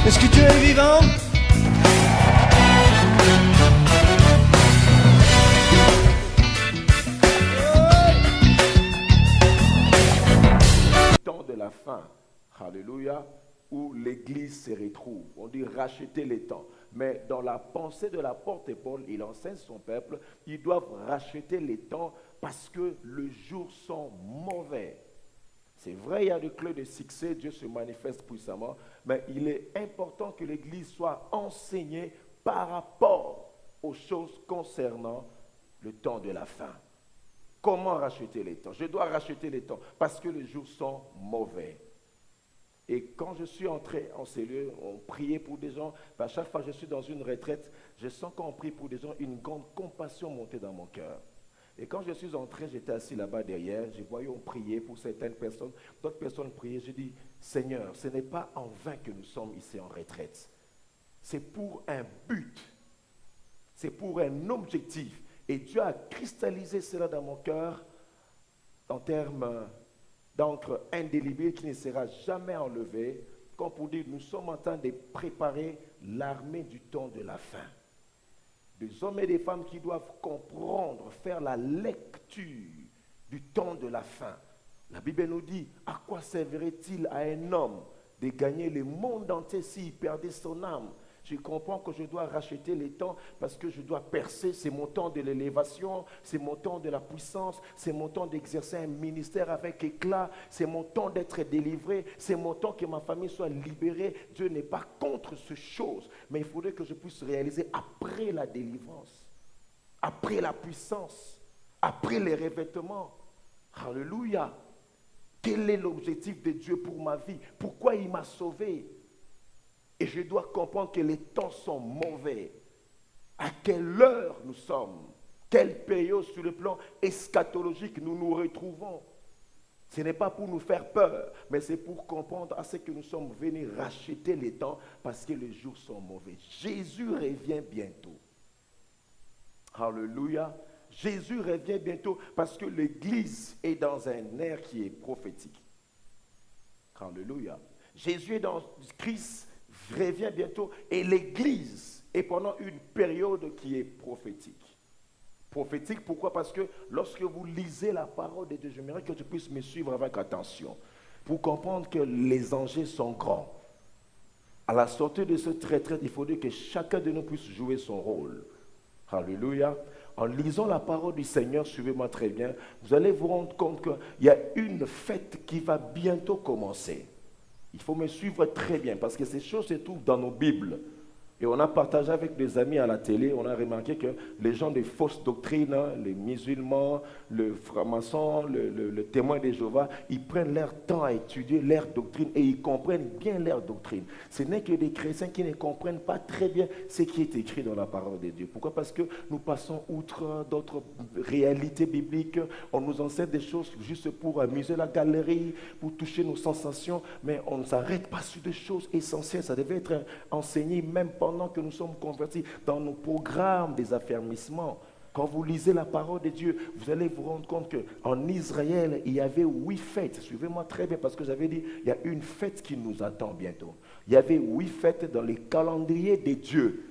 Est-ce que Dieu est vivant? Temps de la fin, alléluia, où l'Église se retrouve. On dit racheter les temps. Mais dans la pensée de l'apôtre Paul, il enseigne son peuple, ils doivent racheter les temps parce que les jours sont mauvais. C'est vrai, il y a des clés de succès, Dieu se manifeste puissamment, mais il est important que l'Église soit enseignée par rapport aux choses concernant le temps de la fin. Comment racheter les temps? Je dois racheter les temps parce que les jours sont mauvais. Et quand je suis entré en cellule, on priait pour des gens. À chaque fois que je suis dans une retraite, je sens qu'on prie pour des gens, une grande compassion monter dans mon cœur. Et quand je suis entré, j'étais assis là-bas derrière, je voyais on priait pour certaines personnes, d'autres personnes priaient. Je dis, Seigneur, ce n'est pas en vain que nous sommes ici en retraite. C'est pour un but, c'est pour un objectif. Et Dieu a cristallisé cela dans mon cœur en termes d'encre indélébile qui ne sera jamais enlevée, comme pour dire, nous sommes en train de préparer l'armée du temps de la fin. Des hommes et des femmes qui doivent comprendre, faire la lecture du temps de la fin. La Bible nous dit, à quoi servirait-il à un homme de gagner le monde entier s'il perdait son âme? Je comprends que je dois racheter les temps parce que je dois percer. C'est mon temps de l'élévation, c'est mon temps de la puissance, c'est mon temps d'exercer un ministère avec éclat, c'est mon temps d'être délivré, c'est mon temps que ma famille soit libérée. Dieu n'est pas contre ces choses, mais il faudrait que je puisse réaliser après la délivrance, après la puissance, après les revêtements. Alléluia. Quel est l'objectif de Dieu pour ma vie? Pourquoi il m'a sauvé? Et je dois comprendre que les temps sont mauvais. À quelle heure nous sommes? Quelle période sur le plan eschatologique nous nous retrouvons? Ce n'est pas pour nous faire peur, mais c'est pour comprendre à ce que nous sommes venus racheter les temps parce que les jours sont mauvais. Jésus revient bientôt. Alléluia. Jésus revient bientôt parce que l'Église est dans un air qui est prophétique. Alléluia. Jésus est dans Christ revient bientôt et l'Église est pendant une période qui est prophétique. Prophétique, pourquoi? Parce que lorsque vous lisez la parole de Dieu, j'aimerais que tu puisses me suivre avec attention pour comprendre que les enjeux sont grands. À la sortie de ce retraite, il faudrait que chacun de nous puisse jouer son rôle. Alléluia. En lisant la parole du Seigneur, suivez-moi très bien, vous allez vous rendre compte qu'il y a une fête qui va bientôt commencer. Il faut me suivre très bien parce que ces choses se trouvent dans nos Bibles. Et on a partagé avec des amis à la télé, on a remarqué que les gens de fausses doctrines, les musulmans, le franc-maçon, le témoin de Jéhovah, ils prennent leur temps à étudier leur doctrine et ils comprennent bien leur doctrine. Ce n'est que des chrétiens qui ne comprennent pas très bien ce qui est écrit dans la parole de Dieu. Pourquoi? Parce que nous passons outre d'autres réalités bibliques, on nous enseigne des choses juste pour amuser la galerie, pour toucher nos sensations, mais on ne s'arrête pas sur des choses essentielles. Ça devait être enseigné même pendant que nous sommes convertis dans nos programmes des affermissements. Quand vous lisez la parole de Dieu, vous allez vous rendre compte qu'en Israël, il y avait 8 fêtes. Suivez-moi très bien parce que j'avais dit, il y a une fête qui nous attend bientôt. Il y avait 8 fêtes dans les calendriers des dieux.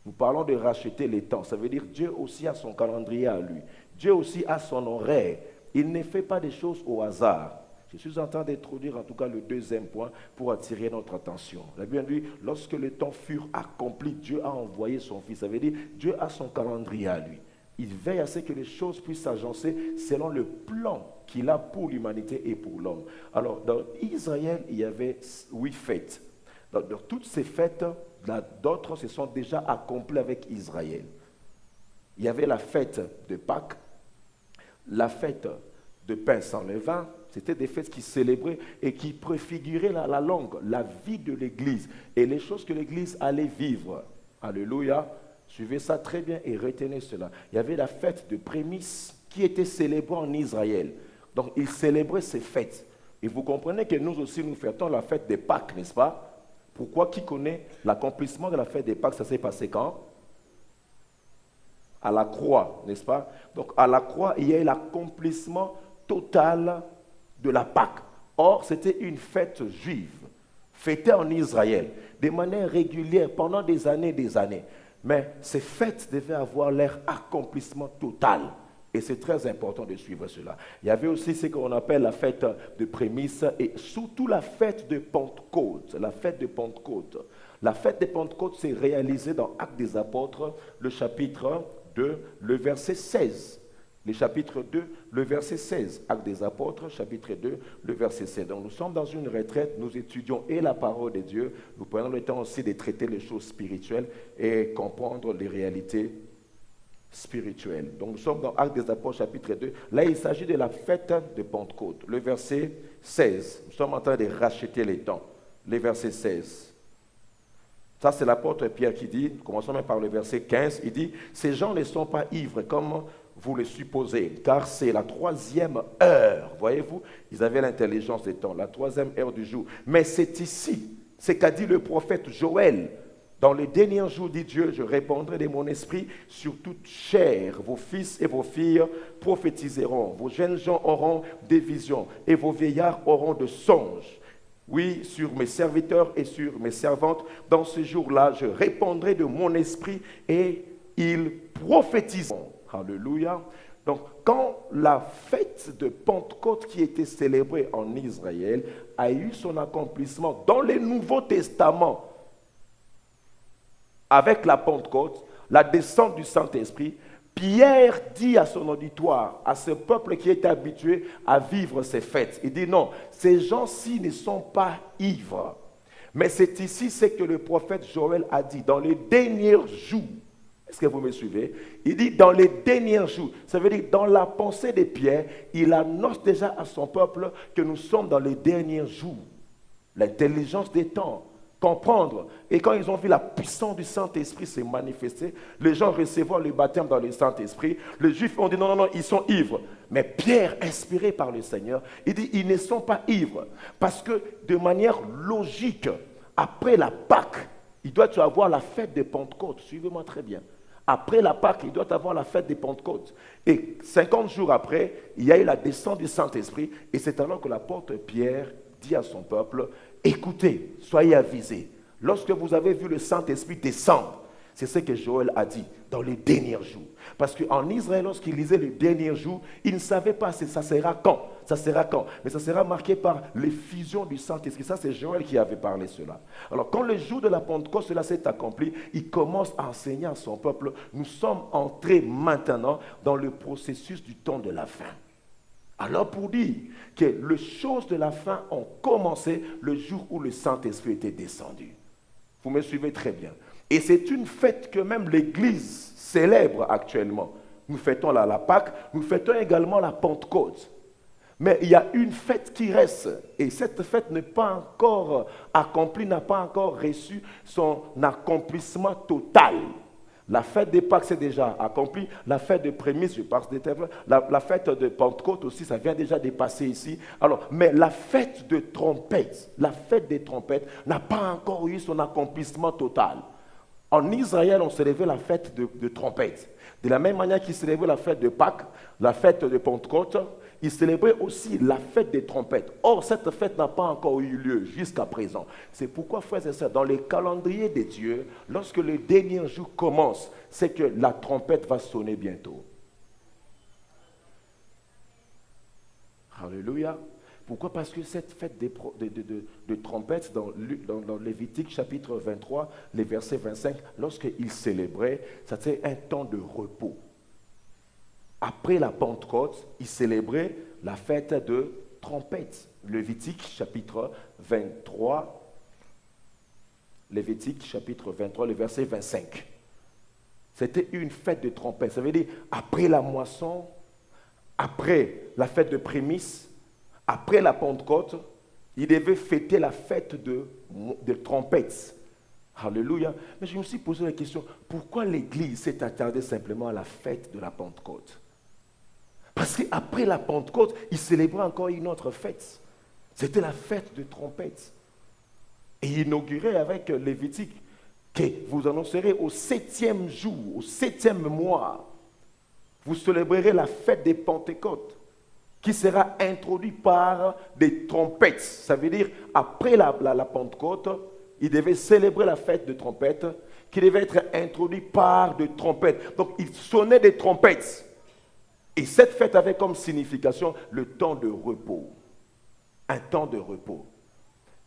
Nous parlons de racheter les temps. Ça veut dire Dieu aussi a son calendrier à lui. Dieu aussi a son horaire. Il ne fait pas des choses au hasard. Je suis en train d'introduire en tout cas le deuxième point pour attirer notre attention. La Bible dit, lorsque les temps furent accomplis, Dieu a envoyé son Fils. Ça veut dire, Dieu a son calendrier à lui. Il veille à ce que les choses puissent s'agencer selon le plan qu'il a pour l'humanité et pour l'homme. Alors, dans Israël, il y avait 8 fêtes. Dans toutes ces fêtes, d'autres se sont déjà accomplies avec Israël. Il y avait la fête de Pâques, la fête de pain sans levain. C'était des fêtes qui célébraient et qui préfiguraient la longue, la vie de l'Église et les choses que l'Église allait vivre. Alléluia. Suivez ça très bien et retenez cela. Il y avait la fête de prémices qui était célébrée en Israël. Donc, ils célébraient ces fêtes. Et vous comprenez que nous aussi, nous fêtons la fête des Pâques, n'est-ce pas? Pourquoi? Qui connaît l'accomplissement de la fête des Pâques? Ça s'est passé quand? À la croix, n'est-ce pas? Donc, à la croix, il y a eu l'accomplissement total de la Pâque. Or, c'était une fête juive. fêtées en Israël de manière régulière pendant des années, mais ces fêtes devaient avoir leur accomplissement total. Et c'est très important de suivre cela. Il y avait aussi ce qu'on appelle la fête de prémices et surtout la fête de Pentecôte. La fête de Pentecôte. La fête de Pentecôte s'est réalisée dans Actes des Apôtres, le chapitre 2, le verset 16. Le chapitre 2, le verset 16. Actes des Apôtres, chapitre 2, le verset 16. Donc nous sommes dans une retraite, nous étudions et la parole de Dieu, nous prenons le temps aussi de traiter les choses spirituelles et comprendre les réalités spirituelles. Donc nous sommes dans Actes des Apôtres, chapitre 2. Là, il s'agit de la fête de Pentecôte. Le verset 16. Nous sommes en train de racheter les temps. Le verset 16. Ça, c'est l'apôtre Pierre qui dit, commençons même par le verset 15, il dit, « Ces gens ne sont pas ivres comme vous le supposez, car c'est la 3e heure. » Voyez-vous, ils avaient l'intelligence des temps, la 3e heure du jour. Mais c'est ici, c'est qu'a dit le prophète Joël. Dans les derniers jours, dit Dieu, je répandrai de mon esprit sur toute chair. Vos fils et vos filles prophétiseront. Vos jeunes gens auront des visions et vos vieillards auront de songes. Oui, sur mes serviteurs et sur mes servantes, dans ce jour-là, je répandrai de mon esprit et ils prophétiseront. Alléluia. Donc, quand la fête de Pentecôte qui était célébrée en Israël a eu son accomplissement dans le Nouveau Testament, avec la Pentecôte, la descente du Saint-Esprit, Pierre dit à son auditoire, à ce peuple qui est habitué à vivre ces fêtes, il dit non, ces gens-ci ne sont pas ivres. Mais c'est ici ce que le prophète Joël a dit, dans les derniers jours. Est-ce que vous me suivez? Il dit dans les derniers jours. Ça veut dire dans la pensée de Pierre, il annonce déjà à son peuple que nous sommes dans les derniers jours. L'intelligence des temps. Comprendre. Et quand ils ont vu la puissance du Saint-Esprit se manifester, les gens recevoir le baptême dans le Saint-Esprit, les Juifs ont dit non, non, non, ils sont ivres. Mais Pierre, inspiré par le Seigneur, il dit ils ne sont pas ivres. Parce que de manière logique, après la Pâque, il doit y avoir la fête de Pentecôte. Suivez-moi très bien. Après la Pâque, il doit y avoir la fête de Pentecôte. Et 50 jours après, il y a eu la descente du Saint-Esprit. Et c'est alors que l'apôtre Pierre dit à son peuple, écoutez, soyez avisés. Lorsque vous avez vu le Saint-Esprit descendre, c'est ce que Joël a dit dans les derniers jours. Parce qu'en Israël, lorsqu'il lisait les derniers jours, il ne savait pas si ça sera quand. Ça sera quand. Mais ça sera marqué par l'effusion du Saint-Esprit. Ça, c'est Joël qui avait parlé cela. Alors, quand le jour de la Pentecôte, cela s'est accompli, il commence à enseigner à son peuple, nous sommes entrés maintenant dans le processus du temps de la fin. Alors pour dire que les choses de la fin ont commencé le jour où le Saint-Esprit était descendu. Vous me suivez très bien. Et c'est une fête que même l'Église célèbre actuellement. Nous fêtons la Pâque, nous fêtons également la Pentecôte. Mais il y a une fête qui reste. Et cette fête n'est pas encore accomplie, n'a pas encore reçu son accomplissement total. La fête des Pâques, c'est déjà accompli. La fête de prémices, je passe des termes. La fête de Pentecôte aussi, ça vient déjà de passer ici. Alors, mais la fête de trompette, la fête des trompettes n'a pas encore eu son accomplissement total. En Israël, on célébrait la fête de trompette. De la même manière qu'ils célébraient la fête de Pâques, la fête de Pentecôte, ils célébraient aussi la fête des trompettes. Or, cette fête n'a pas encore eu lieu jusqu'à présent. C'est pourquoi, frères et sœurs, dans les calendriers des dieux, lorsque le dernier jour commence, c'est que la trompette va sonner bientôt. Alléluia. Pourquoi? Parce que cette fête de trompette, dans Lévitique chapitre 23, les versets 25, lorsqu'ils célébraient, c'était un temps de repos. Après la Pentecôte, ils célébraient la fête de trompette. Lévitique chapitre 23, Lévitique chapitre 23, le verset 25. C'était une fête de trompette. Ça veut dire, après la moisson, après la fête de prémices, après la Pentecôte, ils devaient fêter la fête de trompette. Alléluia. Mais je me suis posé la question, pourquoi l'Église s'est attardée simplement à la fête de la Pentecôte? Parce qu'après la Pentecôte, ils célébraient encore une autre fête. C'était la fête de trompette. Et ils inauguraient avec Lévitique que vous annoncerez au 7e jour, au 7e mois, vous célébrerez la fête des Pentecôtes, qui sera introduit par des trompettes. Ça veut dire, après la Pentecôte, il devait célébrer la fête de trompettes, qui devait être introduit par des trompettes. Donc, il sonnait des trompettes. Et cette fête avait comme signification le temps de repos. Un temps de repos.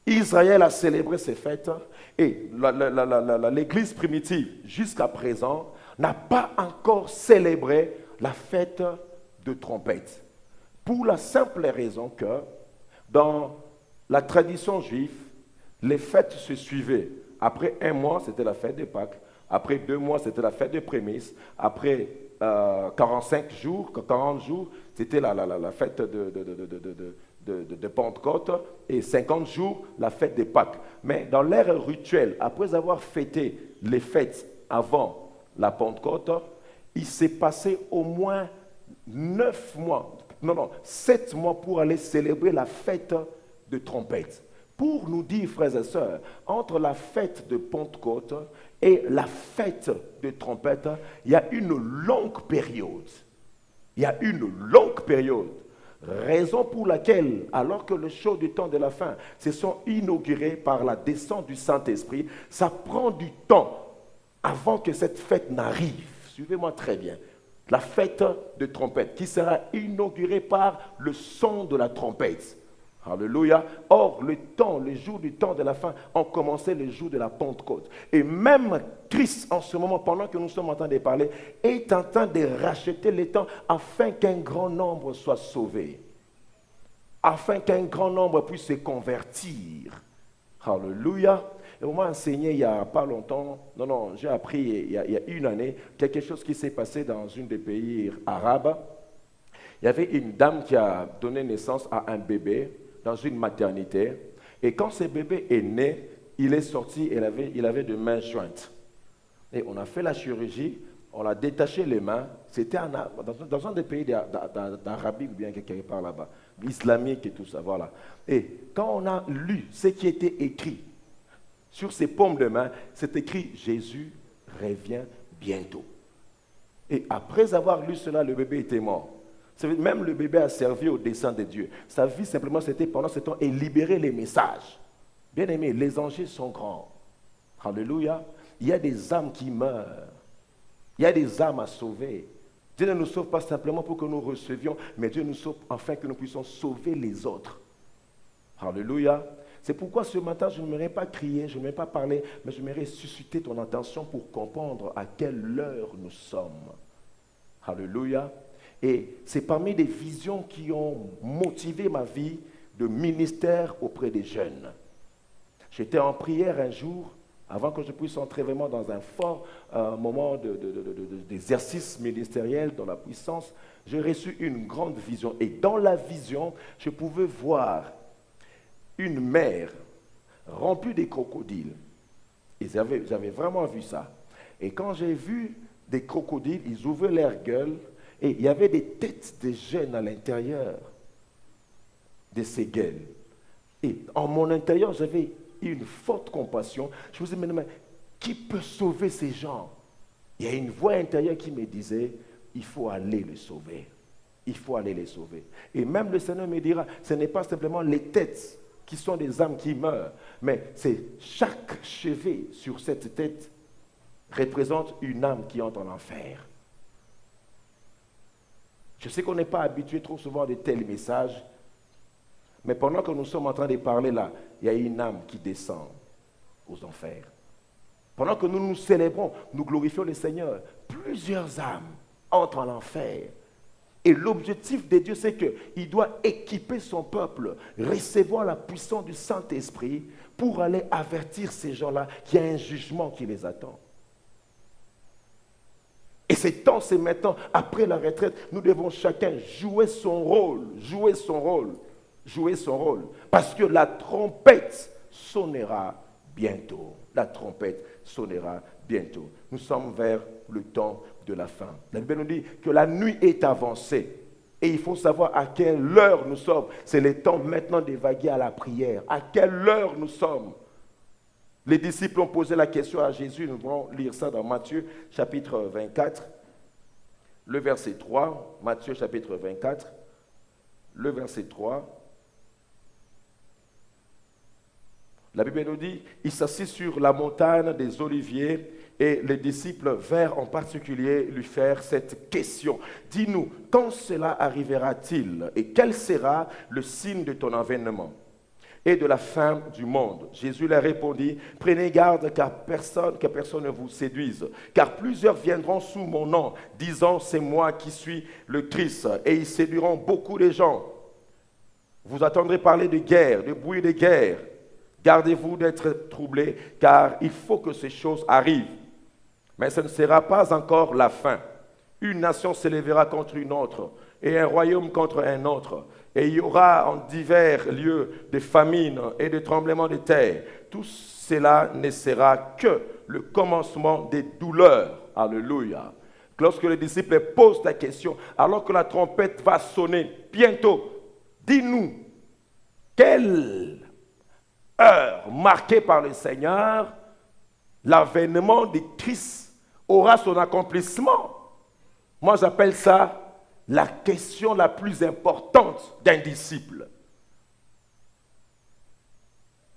Israël a célébré ces fêtes et l'Église primitive, jusqu'à présent, n'a pas encore célébré la fête de trompette. Pour la simple raison que, dans la tradition juive, les fêtes se suivaient. Après 1 mois, c'était la fête de Pâques. Après 2 mois, c'était la fête de prémices. Après 40 jours, c'était la fête de Pentecôte. Et 50 jours, la fête de Pâques. Mais dans l'ère rituelle, après avoir fêté les fêtes avant la Pentecôte, il s'est passé au moins 7 mois pour aller célébrer la fête de trompette. Pour nous dire, frères et sœurs, entre la fête de Pentecôte et la fête de trompette, il y a une longue période. Il y a une longue période. Raison pour laquelle, alors que le show du temps de la fin se sont inaugurés par la descente du Saint-Esprit, ça prend du temps avant que cette fête n'arrive. Suivez-moi très bien. La fête de trompette qui sera inaugurée par le son de la trompette. Alléluia. Or, le jour du temps de la fin, ont commencé le jour de la Pentecôte. Et même Christ, en ce moment, pendant que nous sommes en train de parler, est en train de racheter les temps afin qu'un grand nombre soit sauvé. Afin qu'un grand nombre puisse se convertir. Alléluia. Et on m'a enseigné il n'y a pas longtemps, j'ai appris il y a 1 année, quelque chose qui s'est passé dans un des pays arabes. Il y avait une dame qui a donné naissance à un bébé dans une maternité. Et quand ce bébé est né, il est sorti, il avait des mains jointes. Et on a fait la chirurgie, on a détaché les mains. C'était dans un des pays d'Arabie ou bien quelque part là-bas, islamique et tout ça, voilà. Et quand on a lu ce qui était écrit sur ses paumes de main, c'est écrit « Jésus revient bientôt ». Et après avoir lu cela, le bébé était mort. Même le bébé a servi au dessein de Dieu. Sa vie simplement, c'était pendant ce temps et libérer les messages. Bien aimé, les enjeux sont grands. Alléluia. Il y a des âmes qui meurent. Il y a des âmes à sauver. Dieu ne nous sauve pas simplement pour que nous recevions, mais Dieu nous sauve afin que nous puissions sauver les autres. Alléluia. C'est pourquoi ce matin, je n'aimerais pas crier, je n'aimerais pas parler, mais j'aimerais susciter ton attention pour comprendre à quelle heure nous sommes. Alléluia. Et c'est parmi des visions qui ont motivé ma vie de ministère auprès des jeunes. J'étais en prière un jour, avant que je puisse entrer vraiment dans un fort moment d'exercice ministériel, dans la puissance. J'ai reçu une grande vision. Et dans la vision, je pouvais voir une mer remplie de crocodiles. Et j'avais vraiment vu ça. Et quand j'ai vu des crocodiles, ils ouvraient leur gueule, et il y avait des têtes de jeunes à l'intérieur de ces gueules. Et en mon intérieur, j'avais une forte compassion. Je me disais, mais qui peut sauver ces gens? Il y a une voix intérieure qui me disait, il faut aller les sauver. Il faut aller les sauver. Et même le Seigneur me dira, ce n'est pas simplement les têtes qui sont des âmes qui meurent, mais c'est chaque cheveu sur cette tête représente une âme qui entre en enfer. Je sais qu'on n'est pas habitué trop souvent à de tels messages, mais pendant que nous sommes en train de parler là, il y a une âme qui descend aux enfers. Pendant que nous nous célébrons, nous glorifions le Seigneur, plusieurs âmes entrent en enfer. Et l'objectif de Dieu, c'est qu'il doit équiper son peuple, recevoir la puissance du Saint-Esprit pour aller avertir ces gens-là qu'il y a un jugement qui les attend. Et c'est maintenant, après la retraite, nous devons chacun jouer son rôle, jouer son rôle, jouer son rôle. Parce que la trompette sonnera bientôt. La trompette sonnera bientôt. Nous sommes vers le temps de la fin. La Bible nous dit que la nuit est avancée. Et il faut savoir à quelle heure nous sommes. C'est le temps maintenant d'évaguer à la prière. À quelle heure nous sommes? Les disciples ont posé la question à Jésus. Nous allons lire ça dans Matthieu chapitre 24, le verset 3. Matthieu chapitre 24, le verset 3. La Bible nous dit, il s'assit sur la montagne des Oliviers et les disciples vinrent en particulier lui faire cette question. Dis-nous, quand cela arrivera-t-il et quel sera le signe de ton avènement et de la fin du monde? Jésus leur répondit, prenez garde que personne ne vous séduise, car plusieurs viendront sous mon nom, disant, c'est moi qui suis le Christ, et ils séduiront beaucoup de gens. Vous attendrez parler de guerre, de bruit de guerre. Gardez-vous d'être troublés, car il faut que ces choses arrivent. Mais ce ne sera pas encore la fin. Une nation s'élèvera contre une autre, et un royaume contre un autre. Et il y aura en divers lieux des famines et des tremblements de terre. Tout cela ne sera que le commencement des douleurs. Alléluia. Lorsque les disciples posent la question, alors que la trompette va sonner bientôt, dis-nous, quelle heure marquée par le Seigneur, l'avènement de Christ aura son accomplissement? Moi, j'appelle ça la question la plus importante d'un disciple.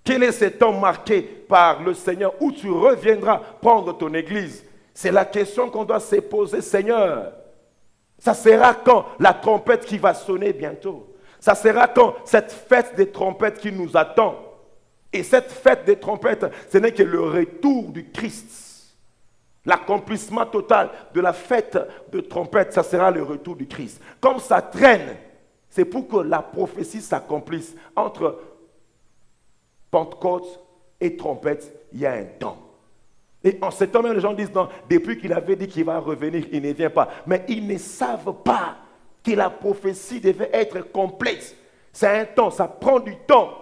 Quel est ce temps marqué par le Seigneur où tu reviendras prendre ton église? C'est la question qu'on doit se poser, Seigneur. Ça sera quand la trompette qui va sonner bientôt? Ça sera quand cette fête des trompettes qui nous attend? Et cette fête des trompettes, ce n'est que le retour du Christ. L'accomplissement total de la fête de trompette, ça sera le retour du Christ. Comme ça traîne, c'est pour que la prophétie s'accomplisse. Entre Pentecôte et trompette, il y a un temps. Et en ce temps même, les gens disent, non, depuis qu'il avait dit qu'il va revenir, il ne vient pas. Mais ils ne savent pas que la prophétie devait être complète. C'est un temps, ça prend du temps.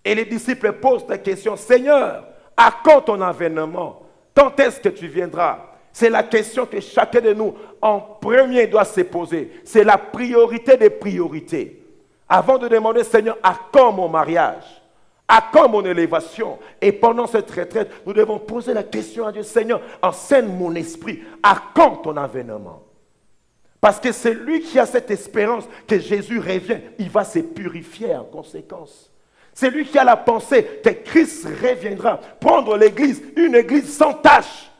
Et les disciples posent la question, Seigneur, à quand ton avènement? Quand est-ce que tu viendras? C'est la question que chacun de nous, en premier, doit se poser. C'est la priorité des priorités. Avant de demander, Seigneur, à quand mon mariage? À quand mon élévation? Et pendant cette retraite, nous devons poser la question à Dieu, Seigneur, enseigne mon esprit. À quand ton avènement? Parce que c'est lui qui a cette espérance que Jésus revient. Il va se purifier en conséquence. C'est lui qui a la pensée que Christ reviendra prendre l'église, une église sans tache.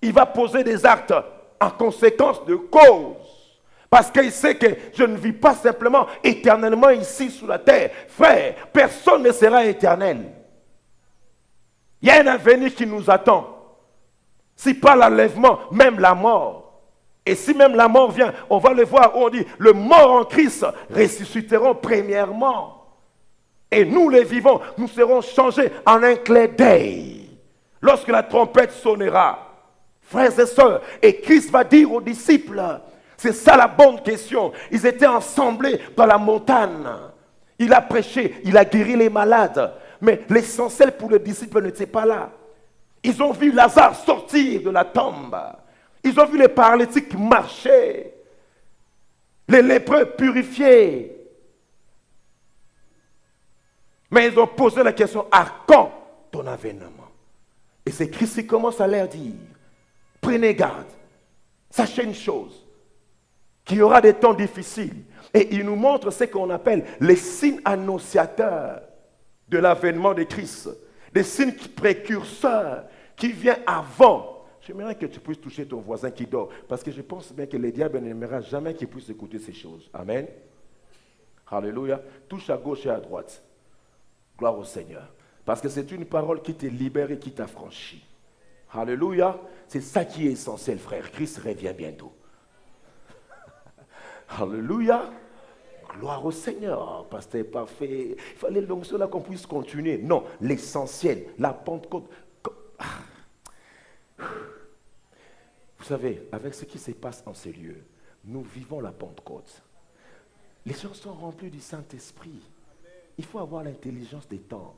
Il va poser des actes en conséquence de cause. Parce qu'il sait que je ne vis pas simplement éternellement ici sous la terre. Frère, personne ne sera éternel. Il y a un avenir qui nous attend. Si pas l'enlèvement, même la mort. Et si même la mort vient, on va le voir où on dit, le mort en Christ ressusciteront premièrement. Et nous les vivants, nous serons changés en un clin d'œil. Lorsque la trompette sonnera, frères et sœurs, et Christ va dire aux disciples, c'est ça la bonne question. Ils étaient ensemblés dans la montagne. Il a prêché, il a guéri les malades. Mais l'essentiel pour les disciples n'était pas là. Ils ont vu Lazare sortir de la tombe. Ils ont vu les paralytiques marcher. Les lépreux purifiés. Mais ils ont posé la question, à quand ton avènement? Et c'est Christ qui commence à leur dire, prenez garde, sachez une chose, qu'il y aura des temps difficiles. Et il nous montre ce qu'on appelle les signes annonciateurs de l'avènement de Christ. Des signes précurseurs qui viennent avant. J'aimerais que tu puisses toucher ton voisin qui dort, parce que je pense bien que le diable n'aimera jamais qu'il puisse écouter ces choses. Amen. Alléluia. Touche à gauche et à droite. Gloire au Seigneur. Parce que c'est une parole qui te libère et qui t'affranchit. Alléluia. C'est ça qui est essentiel, frère. Christ revient bientôt. Alléluia. Gloire au Seigneur. Pasteur parfait. Il fallait l'onction là qu'on puisse continuer. Non, l'essentiel, la Pentecôte. Vous savez, avec ce qui se passe en ces lieux, nous vivons la Pentecôte. Les gens sont remplis du Saint-Esprit. Il faut avoir l'intelligence des temps.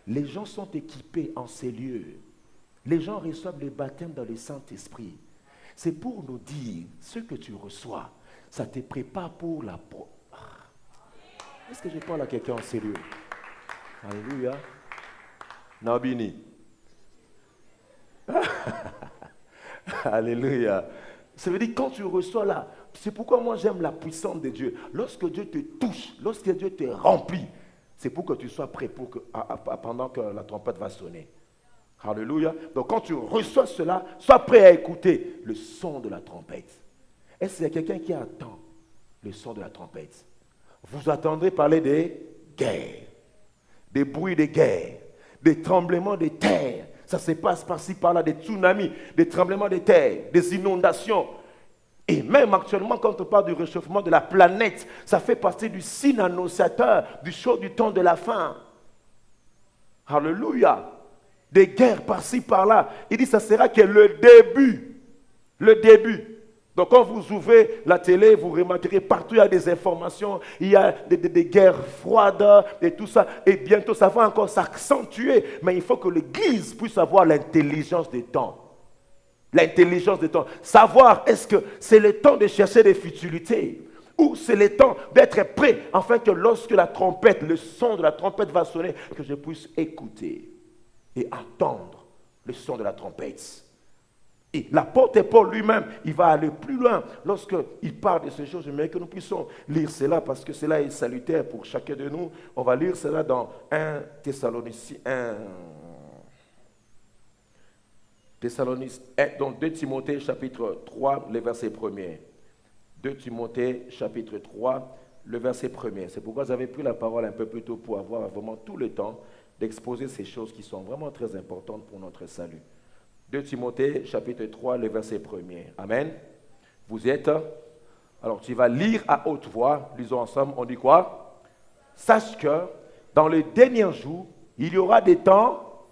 Les gens sont équipés en ces lieux. Les gens reçoivent le baptême dans le Saint-Esprit. C'est pour nous dire, ce que tu reçois, ça te prépare pour la... Est-ce que je parle à quelqu'un en ces lieux? Alléluia. Nabini. Alléluia. Ça veut dire quand tu reçois là, C'est pourquoi moi j'aime la puissance de Dieu. Lorsque Dieu te touche, lorsque Dieu te remplit, c'est pour que tu sois prêt pendant que la trompette va sonner. Alléluia. Donc quand tu reçois cela, sois prêt à écouter le son de la trompette. Est-ce qu'il y a quelqu'un qui attend le son de la trompette? Vous attendrez parler des guerres, des bruits de guerre, des tremblements de terre. Ça se passe par-ci, par-là, des tsunamis, des tremblements de terre, des inondations. Et même actuellement, quand on parle du réchauffement de la planète, ça fait partie du signe annonciateur du chaud du temps de la fin. Alléluia. Des guerres par-ci, par-là. Il dit, ça sera que le début. Le début. Donc quand vous ouvrez la télé, vous remarquerez partout il y a des informations, il y a des guerres froides et tout ça. Et bientôt ça va encore s'accentuer. Mais il faut que l'Église puisse avoir l'intelligence des temps. L'intelligence des temps. Savoir est-ce que c'est le temps de chercher des futilités ou c'est le temps d'être prêt afin que lorsque la trompette, le son de la trompette va sonner, que je puisse écouter et entendre le son de la trompette. Et l'apôtre Paul lui-même, il va aller plus loin lorsqu'il parle de ces choses. J'aimerais que nous puissions lire cela parce que cela est salutaire pour chacun de nous. On va lire cela dans 1 Thessaloniciens, donc 2 Timothée chapitre 3, le verset 1er. 2 Timothée chapitre 3, le verset 1er. C'est pourquoi j'avais pris la parole un peu plus tôt pour avoir vraiment tout le temps d'exposer ces choses qui sont vraiment très importantes pour notre salut. 2 Timothée, chapitre 3, le verset 1er. Amen. Vous y êtes? Alors, tu vas lire à haute voix. Lisons ensemble. On dit quoi? Sache que dans les derniers jours, il y aura des temps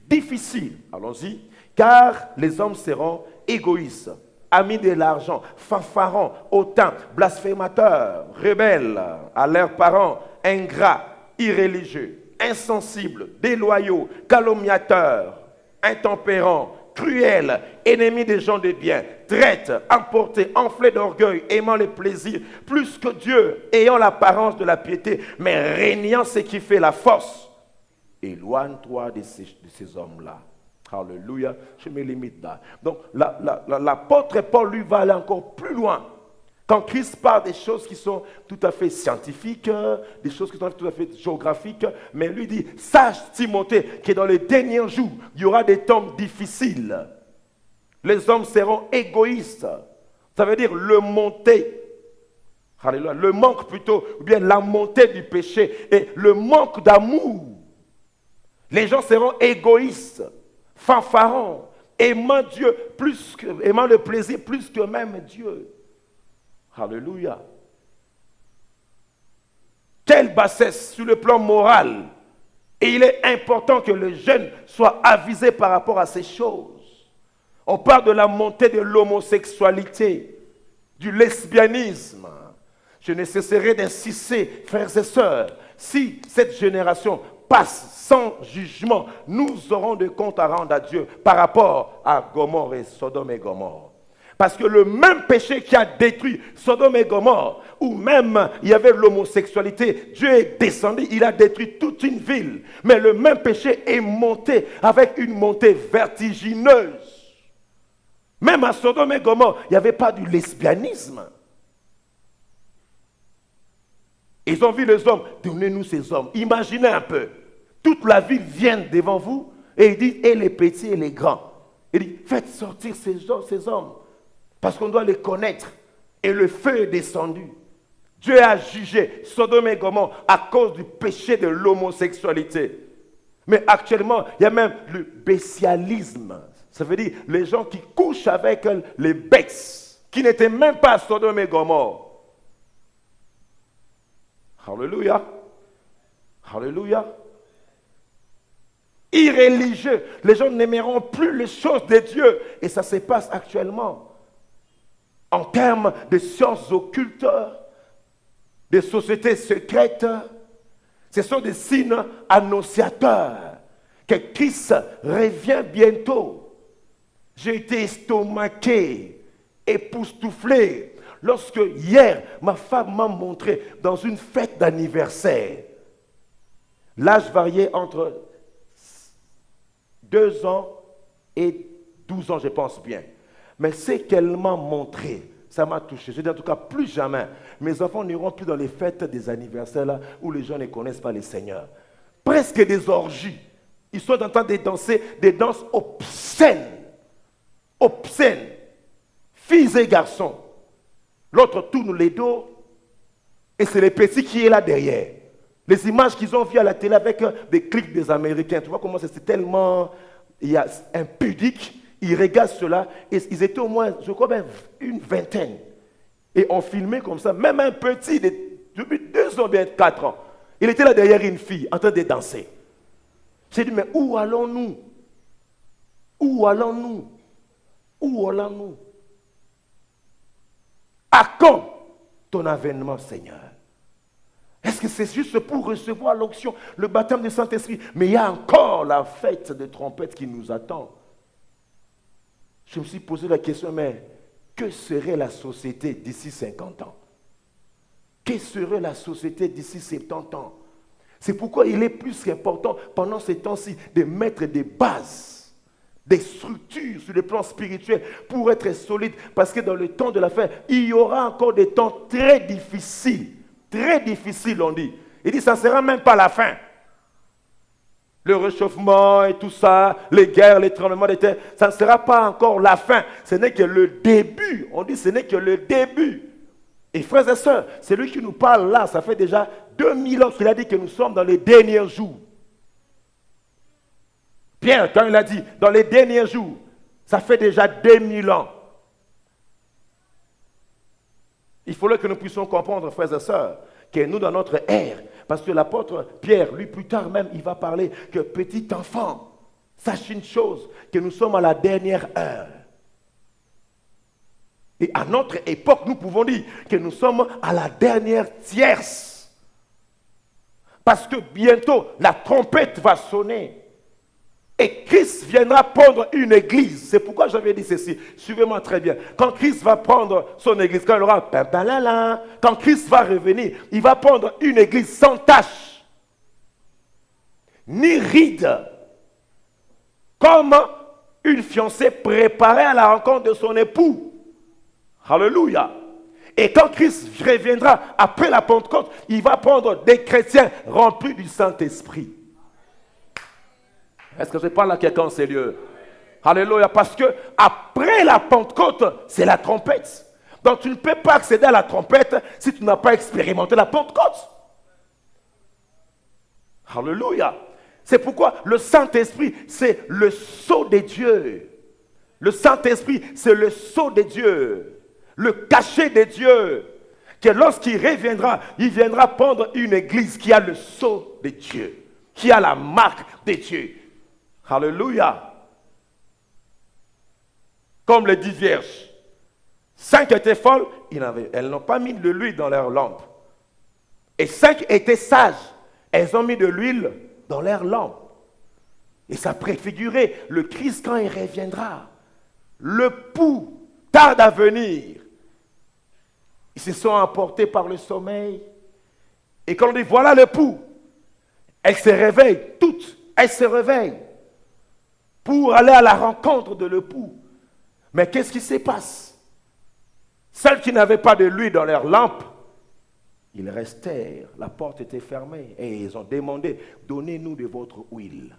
difficiles. Allons-y. Car les hommes seront égoïstes, amis de l'argent, fanfarons, hautains, blasphémateurs, rebelles à leurs parents, ingrats, irréligieux, insensibles, déloyaux, calomniateurs, intempérants, cruels, ennemis des gens de bien, traîtres, emportés, enflés d'orgueil, aimant le plaisir plus que Dieu, ayant l'apparence de la piété, mais régnant ce qui fait la force. Éloigne-toi de ces hommes-là. Alléluia, je me limite là. Donc l'apôtre Paul lui va aller encore plus loin. Quand Christ parle des choses qui sont tout à fait scientifiques, des choses qui sont tout à fait géographiques, mais lui dit, sache Timothée que dans les derniers jours, il y aura des temps difficiles. Les hommes seront égoïstes. Ça veut dire le monter. Alléluia. Le manque plutôt, ou bien la montée du péché et le manque d'amour. Les gens seront égoïstes, fanfarons, aimant Dieu aimant le plaisir plus que même Dieu. Alléluia. Quelle bassesse sur le plan moral. Et il est important que les jeunes soient avisés par rapport à ces choses. On parle de la montée de l'homosexualité, du lesbianisme. Je ne cesserai d'insister, frères et sœurs, si cette génération passe sans jugement, nous aurons des comptes à rendre à Dieu par rapport à Gomorrhe et Sodome et Gomorrhe. Parce que le même péché qui a détruit Sodome et Gomorrhe, où même il y avait l'homosexualité, Dieu est descendu, il a détruit toute une ville. Mais le même péché est monté avec une montée vertigineuse. Même à Sodome et Gomorrhe, il n'y avait pas du lesbianisme. Ils ont vu les hommes, donnez-nous ces hommes. Imaginez un peu, toute la ville vient devant vous et il dit, et les petits et les grands. Il dit, faites sortir ces hommes. Parce qu'on doit les connaître. Et le feu est descendu. Dieu a jugé Sodome et Gomorrhe à cause du péché de l'homosexualité. Mais actuellement, il y a même le bestialisme. Ça veut dire les gens qui couchent avec les bêtes, qui n'étaient même pas à Sodome et Gomorrhe. Alléluia. Alléluia. Irréligieux. Les gens n'aimeront plus les choses de Dieu. Et ça se passe actuellement. En termes de sciences occultes, de sociétés secrètes, ce sont des signes annonciateurs que Christ revient bientôt. J'ai été estomaqué, époustouflé, lorsque hier, ma femme m'a montré dans une fête d'anniversaire. L'âge variait entre 2 ans et 12 ans, je pense bien. Mais ce qu'elle m'a montré, Ça m'a touché. Je dis en tout cas, plus jamais. Mes enfants n'iront plus dans les fêtes des anniversaires là, où les gens ne connaissent pas le Seigneur. Presque des orgies. Ils sont en train de danser des danses obscènes. Obscènes. Filles et garçons. L'autre tourne les dos et c'est les petits qui est là derrière. Les images qu'ils ont vues à la télé avec des clips des Américains. Tu vois comment c'est tellement impudique. Ils regardent cela et ils étaient au moins, je crois, une vingtaine. Et on filmait comme ça, même un petit, depuis 2 ans, bien 4 ans. Il était là derrière une fille en train de danser. J'ai dit, mais où allons-nous? Où allons-nous? Où allons-nous? À quand ton avènement, Seigneur? Est-ce que c'est juste pour recevoir l'onction, le baptême du Saint-Esprit? Mais il y a encore la fête de trompette qui nous attend. Je me suis posé la question, mais que serait la société d'ici 50 ans? Que serait la société d'ici 70 ans? C'est pourquoi il est plus qu'important pendant ces temps-ci de mettre des bases, des structures sur le plan spirituel pour être solide. Parce que dans le temps de la fin, il y aura encore des temps très difficiles. Très difficiles, on dit. Il dit, ça ne sera même pas la fin. Le réchauffement et tout ça, les guerres, les tremblements de terre, ça ne sera pas encore la fin. Ce n'est que le début. On dit ce n'est que le début. Et frères et sœurs, c'est lui qui nous parle là, ça fait déjà 2000 ans qu'il a dit que nous sommes dans les derniers jours. Pierre, quand il a dit dans les derniers jours, ça fait déjà 2000 ans. Il faudrait que nous puissions comprendre, frères et sœurs, que nous, dans notre ère, parce que l'apôtre Pierre, lui, plus tard même, il va parler que petit enfant, sache une chose, que nous sommes à la dernière heure. Et à notre époque, nous pouvons dire que nous sommes à la dernière tierce. Parce que bientôt, la trompette va sonner. Et Christ viendra prendre une église. C'est pourquoi j'avais dit ceci. Suivez-moi très bien. Quand Christ va prendre son église, quand il aura quand Christ va revenir, il va prendre une église sans tache, ni ride, comme une fiancée préparée à la rencontre de son époux. Alléluia. Et quand Christ reviendra après la Pentecôte, il va prendre des chrétiens remplis du Saint-Esprit. Est-ce que je parle à quelqu'un, sérieux? Alléluia. Parce que après la Pentecôte, c'est la trompette. Donc tu ne peux pas accéder à la trompette si tu n'as pas expérimenté la Pentecôte. Alléluia. C'est pourquoi le Saint-Esprit, c'est le sceau de Dieu. Le Saint-Esprit, c'est le sceau de Dieu. Le cachet de Dieu. Que lorsqu'il reviendra, il viendra prendre une église qui a le sceau de Dieu. Qui a la marque de Dieu. Alléluia. Comme les 10 vierges. 5 étaient folles, elles n'ont pas mis de l'huile dans leur lampe. Et 5 étaient sages, elles ont mis de l'huile dans leur lampe. Et ça préfigurait le Christ quand il reviendra. Le pouls tarde à venir. Ils se sont emportés par le sommeil. Et quand on dit voilà le pouls, elles se réveillent toutes, elles se réveillent pour aller à la rencontre de l'époux. Mais qu'est-ce qui se passe? Celles qui n'avaient pas de l'huile dans leur lampe, ils restèrent, la porte était fermée et ils ont demandé, donnez-nous de votre huile.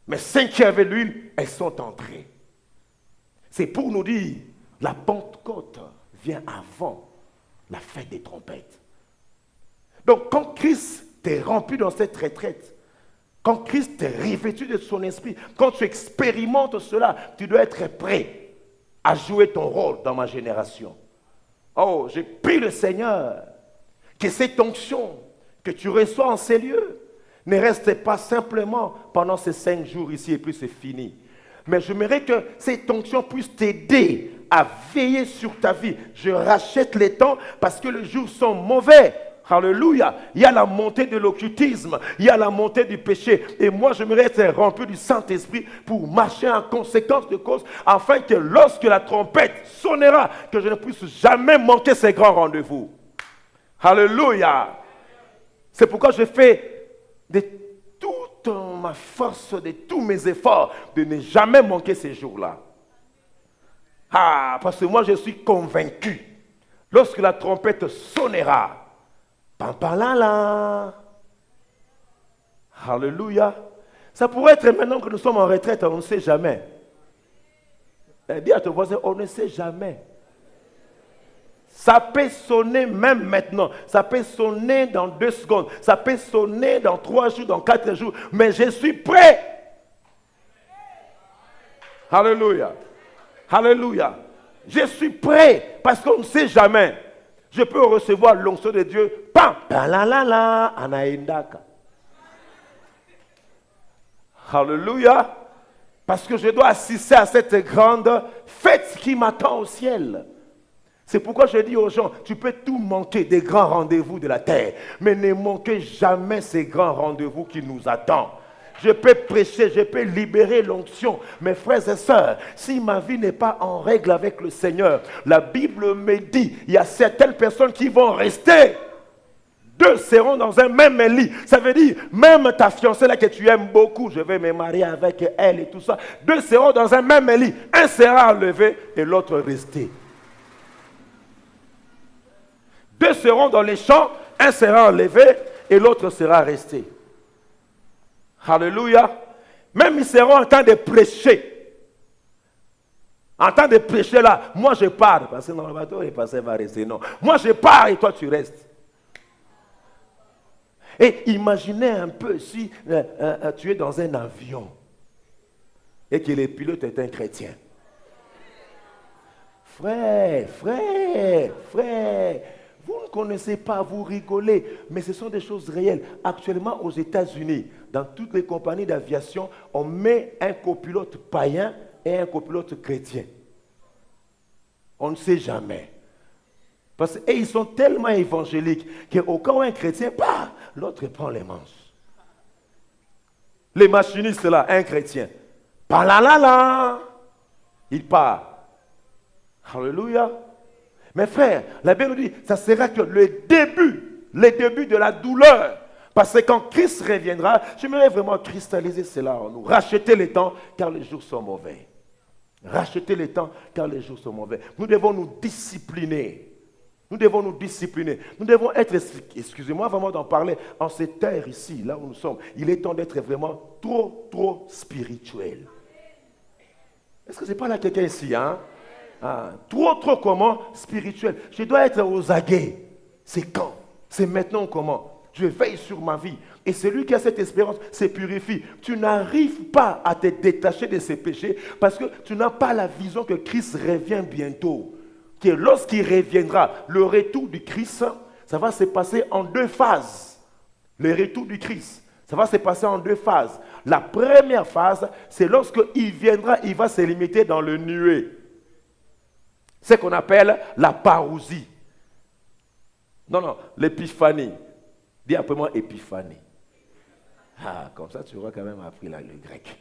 Mais 5 qui avaient l'huile, elles sont entrées. C'est pour nous dire, la Pentecôte vient avant la fête des trompettes. Donc quand Christ t'est rempli dans cette retraite, quand Christ t'est revêtu de son esprit, quand tu expérimentes cela, tu dois être prêt à jouer ton rôle dans ma génération. Oh, j'ai prie le Seigneur que cette onction que tu reçois en ces lieux ne reste pas simplement pendant ces 5 jours ici et puis c'est fini. Mais j'aimerais que cette onction puisse t'aider à veiller sur ta vie. Je rachète les temps parce que les jours sont mauvais. Alléluia. Il y a la montée de l'occultisme, il y a la montée du péché. Et moi, j'aimerais être rempli du Saint-Esprit pour marcher en conséquence de cause, afin que lorsque la trompette sonnera, que je ne puisse jamais manquer ces grands rendez-vous. Alléluia. C'est pourquoi je fais de toute ma force, de tous mes efforts, de ne jamais manquer ces jours-là. Ah, parce que moi je suis convaincu. Lorsque la trompette sonnera, pam pam la la. Alléluia. Ça pourrait être maintenant que nous sommes en retraite, on ne sait jamais. Dis à ton voisin, on ne sait jamais. Ça peut sonner même maintenant. Ça peut sonner dans 2 secondes. Ça peut sonner dans 3 jours, dans 4 jours. Mais je suis prêt. Alléluia. Alléluia. Je suis prêt parce qu'on ne sait jamais. Je peux recevoir l'onction de Dieu. Pam, la la la, anaïndaka. Alléluia. Parce que je dois assister à cette grande fête qui m'attend au ciel. C'est pourquoi je dis aux gens, tu peux tout manquer des grands rendez-vous de la terre, mais ne manquez jamais ces grands rendez-vous qui nous attendent. Je peux prêcher, je peux libérer l'onction. Mes frères et sœurs, si ma vie n'est pas en règle avec le Seigneur, la Bible me dit, il y a certaines personnes qui vont rester. 2 seront dans un même lit. Ça veut dire, même ta fiancée là que tu aimes beaucoup, je vais me marier avec elle et tout ça. 2 seront dans un même lit. Un sera enlevé et l'autre resté. 2 seront dans les champs, un sera enlevé et l'autre sera resté. Alléluia. Même ils seront en train de prêcher. En train de prêcher là, moi je pars. Parce que dans le bateau, le pasteur va rester. Non. Moi je pars et toi tu restes. Et imaginez un peu si tu es dans un avion et que le pilote est un chrétien. Frère, vous ne connaissez pas, vous rigolez, mais ce sont des choses réelles. Actuellement, aux États-Unis, dans toutes les compagnies d'aviation, on met un copilote païen et un copilote chrétien. On ne sait jamais. Parce qu'ils sont tellement évangéliques qu'au cas où un chrétien, bah, l'autre prend les manches. Les machinistes là, un chrétien, pa la la la, il part. Alléluia. Mes frères, la Bible nous dit, ça sera que le début de la douleur. Parce que quand Christ reviendra, j'aimerais vraiment cristalliser cela en nous. Racheter les temps, car les jours sont mauvais. Racheter les temps, car les jours sont mauvais. Nous devons nous discipliner. Nous devons nous discipliner. Nous devons être, excusez-moi vraiment d'en parler, en cette terre ici, là où nous sommes. Il est temps d'être vraiment trop spirituel. Est-ce que ce n'est pas là quelqu'un ici, hein? Ah, trop comment? Spirituel. Je dois être aux aguets. C'est quand? C'est maintenant comment? Je veille sur ma vie. Et celui qui a cette espérance se purifie. Tu n'arrives pas à te détacher de ces péchés parce que tu n'as pas la vision que Christ revient bientôt. Que lorsqu'il reviendra, le retour du Christ, ça va se passer en 2 phases. Le retour du Christ, ça va se passer en 2 phases. La première phase, c'est lorsqu'il viendra, il va se limiter dans le nuée. C'est ce qu'on appelle la parousie. Non, l'épiphanie. Dis après moi épiphanie. Ah, comme ça tu auras quand même appris là, le grec.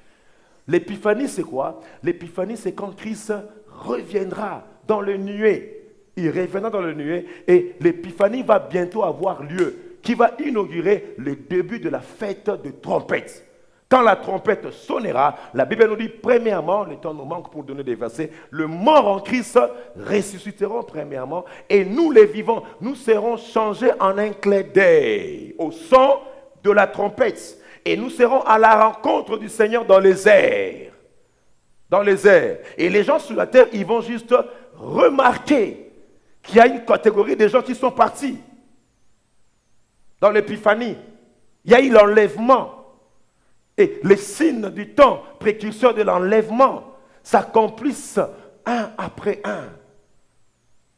L'épiphanie c'est quoi? L'épiphanie c'est quand Christ reviendra dans le nuée. Il reviendra dans le nuée et l'épiphanie va bientôt avoir lieu, qui va inaugurer le début de la fête de trompette. Quand la trompette sonnera, la Bible nous dit premièrement, le temps nous manque pour donner des versets, le mort en Christ ressusciteront premièrement et nous les vivants, nous serons changés en un clin d'œil au son de la trompette et nous serons à la rencontre du Seigneur dans les airs. Dans les airs. Et les gens sur la terre, ils vont juste remarquer qu'il y a une catégorie de gens qui sont partis. Dans l'épiphanie, il y a eu l'enlèvement. Et les signes du temps, précurseurs de l'enlèvement, s'accomplissent un après un.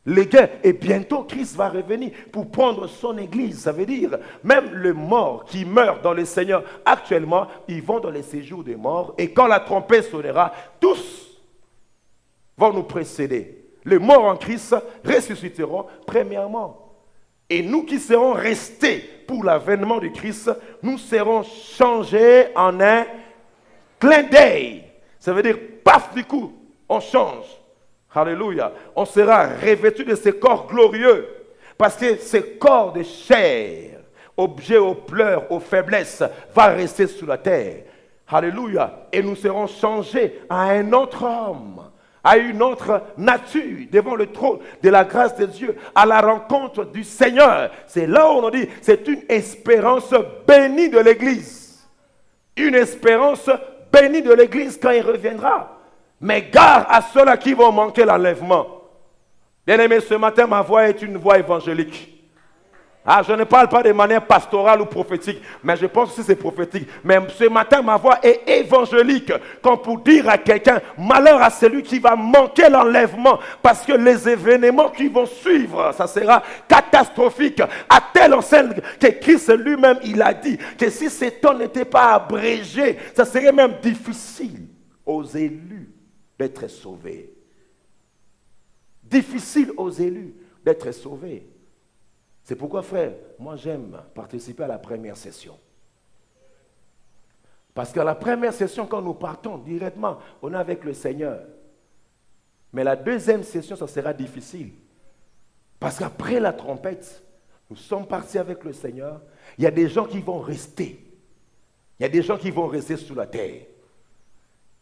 Les gars, et bientôt Christ va revenir pour prendre son église. Ça veut dire, même les morts qui meurent dans le Seigneur actuellement, ils vont dans les séjours des morts. Et quand la trompette sonnera, tous vont nous précéder. Les morts en Christ ressusciteront premièrement. Et nous qui serons restés pour l'avènement de Christ, nous serons changés en un clin d'œil. Ça veut dire, paf du coup, on change. Alléluia. On sera revêtus de ces corps glorieux. Parce que ces corps de chair, objets aux pleurs, aux faiblesses, va rester sous la terre. Alléluia. Et nous serons changés à un autre homme. à une autre nature, devant le trône de la grâce de Dieu, à la rencontre du Seigneur. C'est là où on dit, c'est une espérance bénie de l'Église. Une espérance bénie de l'Église quand il reviendra. Mais gare à ceux-là qui vont manquer l'enlèvement. Bien-aimé, ce matin, ma voix est une voix évangélique. Ah, je ne parle pas de manière pastorale ou prophétique, mais je pense que c'est prophétique. Mais ce matin, ma voix est évangélique, comme pour dire à quelqu'un, malheur à celui qui va manquer l'enlèvement, parce que les événements qui vont suivre, ça sera catastrophique. À telle enseigne que Christ lui-même, il a dit que si ce temps n'était pas abrégé, ça serait même difficile aux élus d'être sauvés. Difficile aux élus d'être sauvés. C'est pourquoi, frère, moi j'aime participer à la première session. Parce qu'à la première session, quand nous partons directement, on est avec le Seigneur. Mais la deuxième session, ça sera difficile. Parce qu'après la trompette, nous sommes partis avec le Seigneur. Il y a des gens qui vont rester. Il y a des gens qui vont rester sous la terre.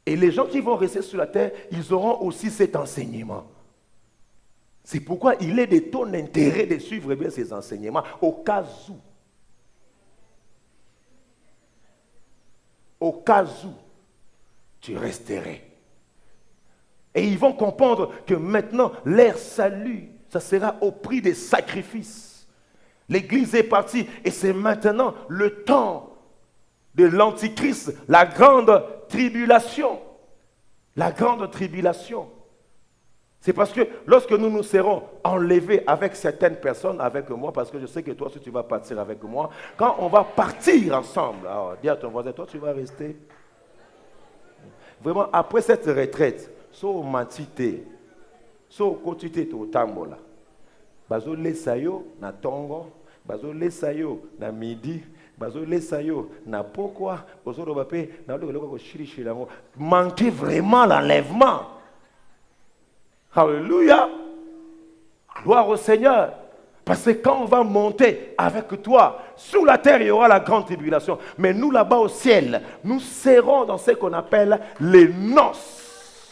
Et les gens qui vont rester sous la terre, ils auront aussi cet enseignement. C'est pourquoi il est de ton intérêt de suivre bien ces enseignements, au cas où tu resterais. Et ils vont comprendre que maintenant, leur salut, ça sera au prix des sacrifices. L'Église est partie et c'est maintenant le temps de l'Antichrist, la grande tribulation. La grande tribulation. C'est parce que lorsque nous nous serons enlevés avec certaines personnes, avec moi, parce que je sais que toi aussi tu vas partir avec moi, quand on va partir ensemble, alors dis à ton voisin, toi tu vas rester. Vraiment, après cette retraite, so matite, so kotite to tambola, bazo lesayo na tongo, bazo lesayo na midi, bazo lesayo na pokwa, bazo robape na loko ko shiri shiri lango, manquez vraiment l'enlèvement. Alléluia. Gloire au Seigneur. Parce que quand on va monter avec toi, sur la terre, il y aura la grande tribulation. Mais nous, là-bas au ciel, nous serons dans ce qu'on appelle les noces.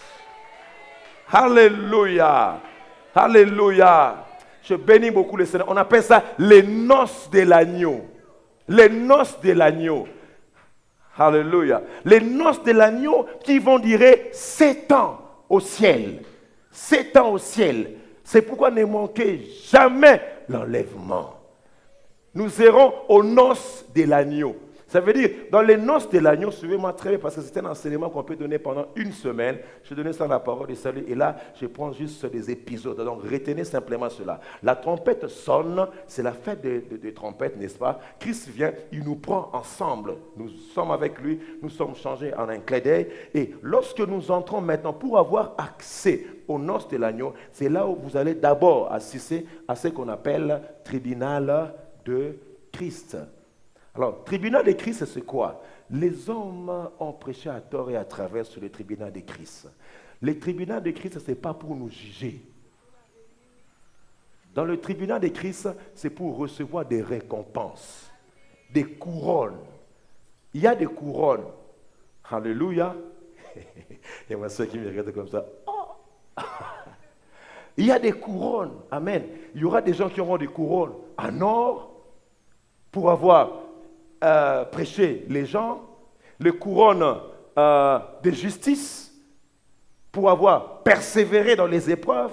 Alléluia. Alléluia. Je bénis beaucoup le Seigneur. On appelle ça les noces de l'agneau. Les noces de l'agneau. Alléluia. Les noces de l'agneau qui vont durer 7 ans au ciel. 7 ans au ciel. C'est pourquoi ne manquez jamais l'enlèvement. Nous serons aux noces de l'agneau. Ça veut dire, dans les noces de l'agneau, suivez-moi très bien, parce que c'est un enseignement qu'on peut donner pendant une semaine. Je donnais ça dans la parole du salut, et là, je prends juste des épisodes. Donc, retenez simplement cela. La trompette sonne, c'est la fête de trompette, n'est-ce pas? Christ vient, il nous prend ensemble. Nous sommes avec lui, nous sommes changés en un clin d'œil. Et lorsque nous entrons maintenant, pour avoir accès aux noces de l'agneau, c'est là où vous allez d'abord assister à ce qu'on appelle tribunal de Christ. Alors, tribunal de Christ, c'est quoi? Les hommes ont prêché à tort et à travers sur le tribunal de Christ. Le tribunal de Christ, ce n'est pas pour nous juger. Dans le tribunal de Christ, c'est pour recevoir des récompenses, des couronnes. Il y a des couronnes. Alléluia. Il y a ma soeur qui me regarde comme ça. Oh. Il y a des couronnes. Amen. Il y aura des gens qui auront des couronnes en or pour avoir prêché les gens, les couronnes de justice, pour avoir persévéré dans les épreuves.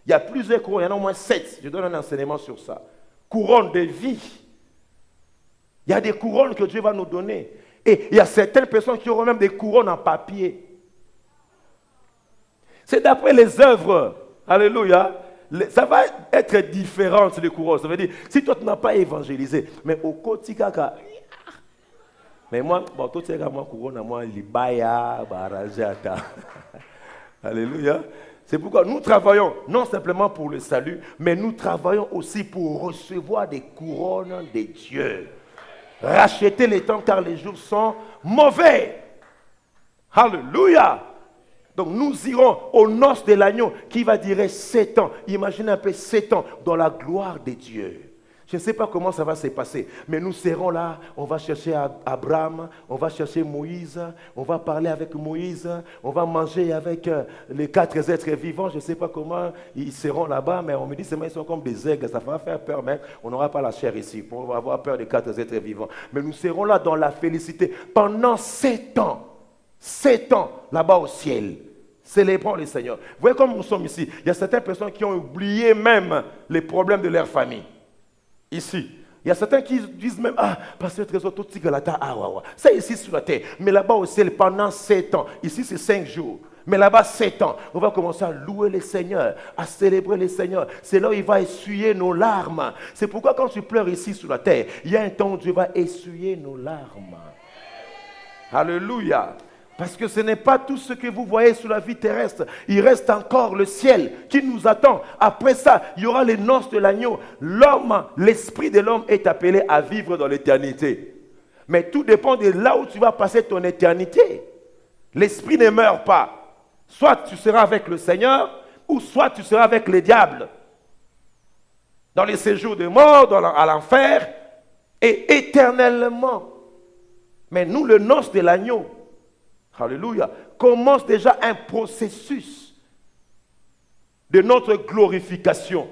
Il y a plusieurs couronnes, il y en a au moins 7. Je donne un enseignement sur ça. Couronne de vie. Il y a des couronnes que Dieu va nous donner. Et il y a certaines personnes qui auront même des couronnes en papier. C'est d'après les œuvres. Alléluia. Ça va être différent, les couronnes. Ça veut dire, si toi tu n'as pas évangélisé, mais au quotidien, mais moi, bon, tout c'est moi couronne, moi, libaya, barajata. Alléluia. C'est pourquoi nous travaillons non simplement pour le salut, mais nous travaillons aussi pour recevoir des couronnes de Dieu. Racheter les temps car les jours sont mauvais. Alléluia. Donc nous irons aux noces de l'agneau qui va durer 7 ans. Imaginez un peu 7 ans dans la gloire de Dieu. Je ne sais pas comment ça va se passer, mais nous serons là, on va chercher Abraham, on va chercher Moïse, on va parler avec Moïse, on va manger avec les 4 êtres vivants, je ne sais pas comment ils seront là-bas, mais on me dit seulement ils sont comme des aigles, ça va faire peur, mais on n'aura pas la chair ici, on va avoir peur des 4 êtres vivants. Mais nous serons là dans la félicité pendant 7 ans, 7 ans là-bas au ciel. Célébrons le Seigneur. Vous voyez comme nous sommes ici, il y a certaines personnes qui ont oublié même les problèmes de leur famille. Ici, il y a certains qui disent même, pasteur Trésor, tout ce que la terre, c'est ici sur la terre. Mais là-bas au ciel, pendant 7 ans. Ici, c'est 5 jours. Mais là-bas, 7 ans. On va commencer à louer le Seigneur, à célébrer le Seigneur. C'est là où il va essuyer nos larmes. C'est pourquoi quand tu pleures ici sur la terre, il y a un temps où Dieu va essuyer nos larmes. Alléluia. Parce que ce n'est pas tout ce que vous voyez sur la vie terrestre. Il reste encore le ciel qui nous attend. Après ça, il y aura les noces de l'agneau. L'homme, l'esprit de l'homme est appelé à vivre dans l'éternité. Mais tout dépend de là où tu vas passer ton éternité. L'esprit ne meurt pas. Soit tu seras avec le Seigneur, ou soit tu seras avec les diables. Dans les séjours de mort, à l'enfer, et éternellement. Mais nous, le noce de l'agneau, alléluia, commence déjà un processus de notre glorification.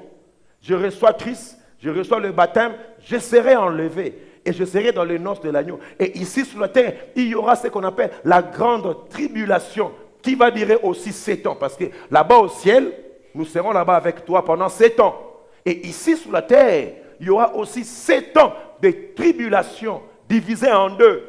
Je reçois Christ, je reçois le baptême, je serai enlevé et je serai dans les noces de l'agneau. Et ici sur la terre, il y aura ce qu'on appelle la grande tribulation qui va durer aussi 7 ans. Parce que là-bas au ciel, nous serons là-bas avec toi pendant 7 ans. Et ici sur la terre, il y aura aussi 7 ans de tribulation divisée en 2.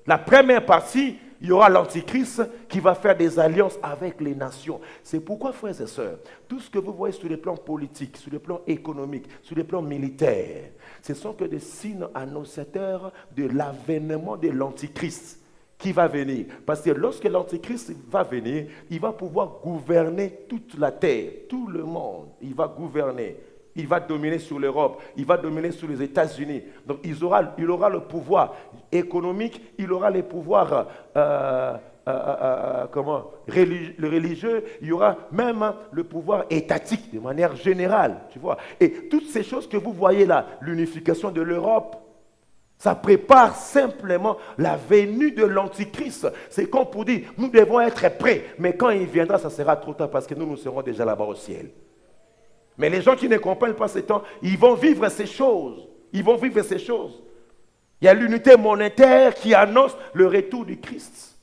La première partie, il y aura l'Antichrist qui va faire des alliances avec les nations. C'est pourquoi, frères et sœurs, tout ce que vous voyez sur le plan politique, sur le plan économique, sur le plan militaire, ce sont que des signes annonciateurs de l'avènement de l'Antichrist qui va venir. Parce que lorsque l'Antichrist va venir, il va pouvoir gouverner toute la terre, tout le monde. Il va gouverner. Il va dominer sur l'Europe, il va dominer sur les États-Unis. Donc il aura le pouvoir économique, il aura les pouvoirs religieux, il y aura même le pouvoir étatique de manière générale, tu vois. Et toutes ces choses que vous voyez là, l'unification de l'Europe, ça prépare simplement la venue de l'Antichrist. C'est comme pour dire, nous devons être prêts, mais quand il viendra, ça sera trop tard parce que nous serons déjà là-bas au ciel. Mais les gens qui ne comprennent pas ces temps, ils vont vivre ces choses. Ils vont vivre ces choses. Il y a l'unité monétaire qui annonce le retour du Christ.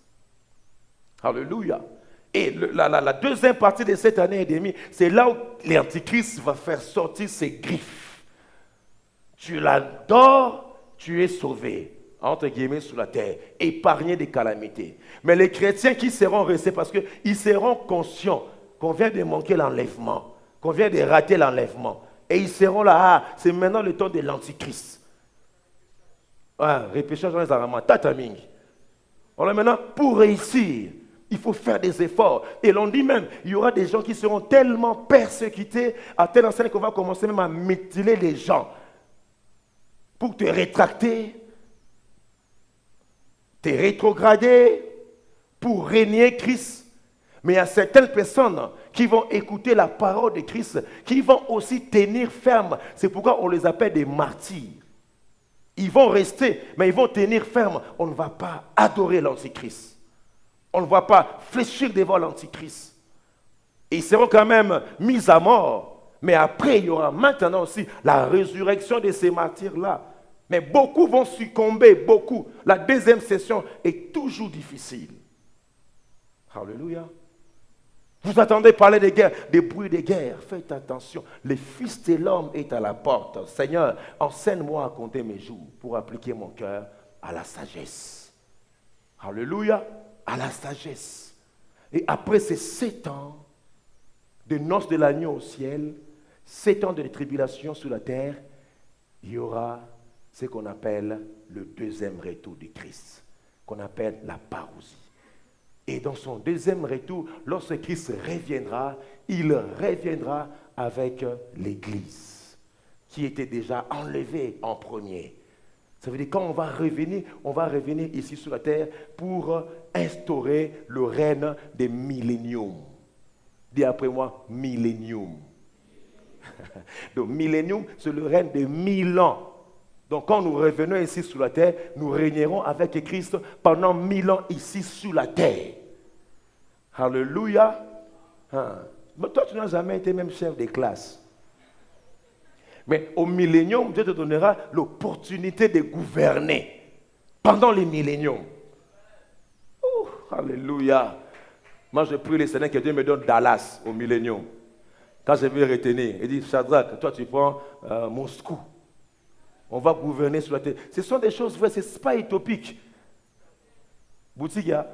Alléluia. Et la deuxième partie de cette année et demie, c'est là où l'Antichrist va faire sortir ses griffes. Tu l'adores, tu es sauvé, entre guillemets, sur la terre, épargné des calamités. Mais les chrétiens qui seront restés, parce qu'ils seront conscients qu'on vient de manquer l'enlèvement, qu'on vient de rater l'enlèvement. Et ils seront là, c'est maintenant le temps de l'Antichrist. Repêchage dans les aramans, tataming. Alors maintenant, pour réussir, il faut faire des efforts. Et l'on dit même, il y aura des gens qui seront tellement persécutés, à telle enseigne qu'on va commencer même à mutiler les gens. Pour te rétracter, te rétrograder, pour régner Christ. Mais il y a certaines personnes qui vont écouter la parole de Christ, qui vont aussi tenir ferme. C'est pourquoi on les appelle des martyrs. Ils vont rester, mais ils vont tenir ferme. On ne va pas adorer l'Antichrist. On ne va pas fléchir devant l'Antichrist. Et ils seront quand même mis à mort. Mais après, il y aura maintenant aussi la résurrection de ces martyrs-là. Mais beaucoup vont succomber, beaucoup. La deuxième session est toujours difficile. Alléluia. Vous attendez parler des guerres, des bruits de guerre. Faites attention. Le Fils de l'homme est à la porte. Seigneur, enseigne-moi à compter mes jours pour appliquer mon cœur à la sagesse. Alléluia. À la sagesse. Et après ces 7 ans de noces de l'agneau au ciel, 7 ans de tribulation sur la terre, il y aura ce qu'on appelle le deuxième retour du Christ, qu'on appelle la parousie. Et dans son deuxième retour, lorsque Christ reviendra, il reviendra avec l'Église, qui était déjà enlevée en premier. Ça veut dire quand on va revenir ici sur la terre pour instaurer le règne des milléniums. Dis après moi, millénium. Donc, millénium, c'est le règne de 1000 ans. Donc, quand nous revenons ici sur la terre, nous régnerons avec Christ pendant 1000 ans ici sur la terre. Alléluia. Mais toi, tu n'as jamais été même chef de classe. Mais au millénium, Dieu te donnera l'opportunité de gouverner pendant les milléniums. Alléluia. Moi, je prie le Seigneur que Dieu me donne Dallas au millénium. Quand je vais retenir, il dit, Shadrach, toi tu prends Moscou. On va gouverner sur la terre. Ce sont des choses vraies, ce n'est pas utopique. Boutiga.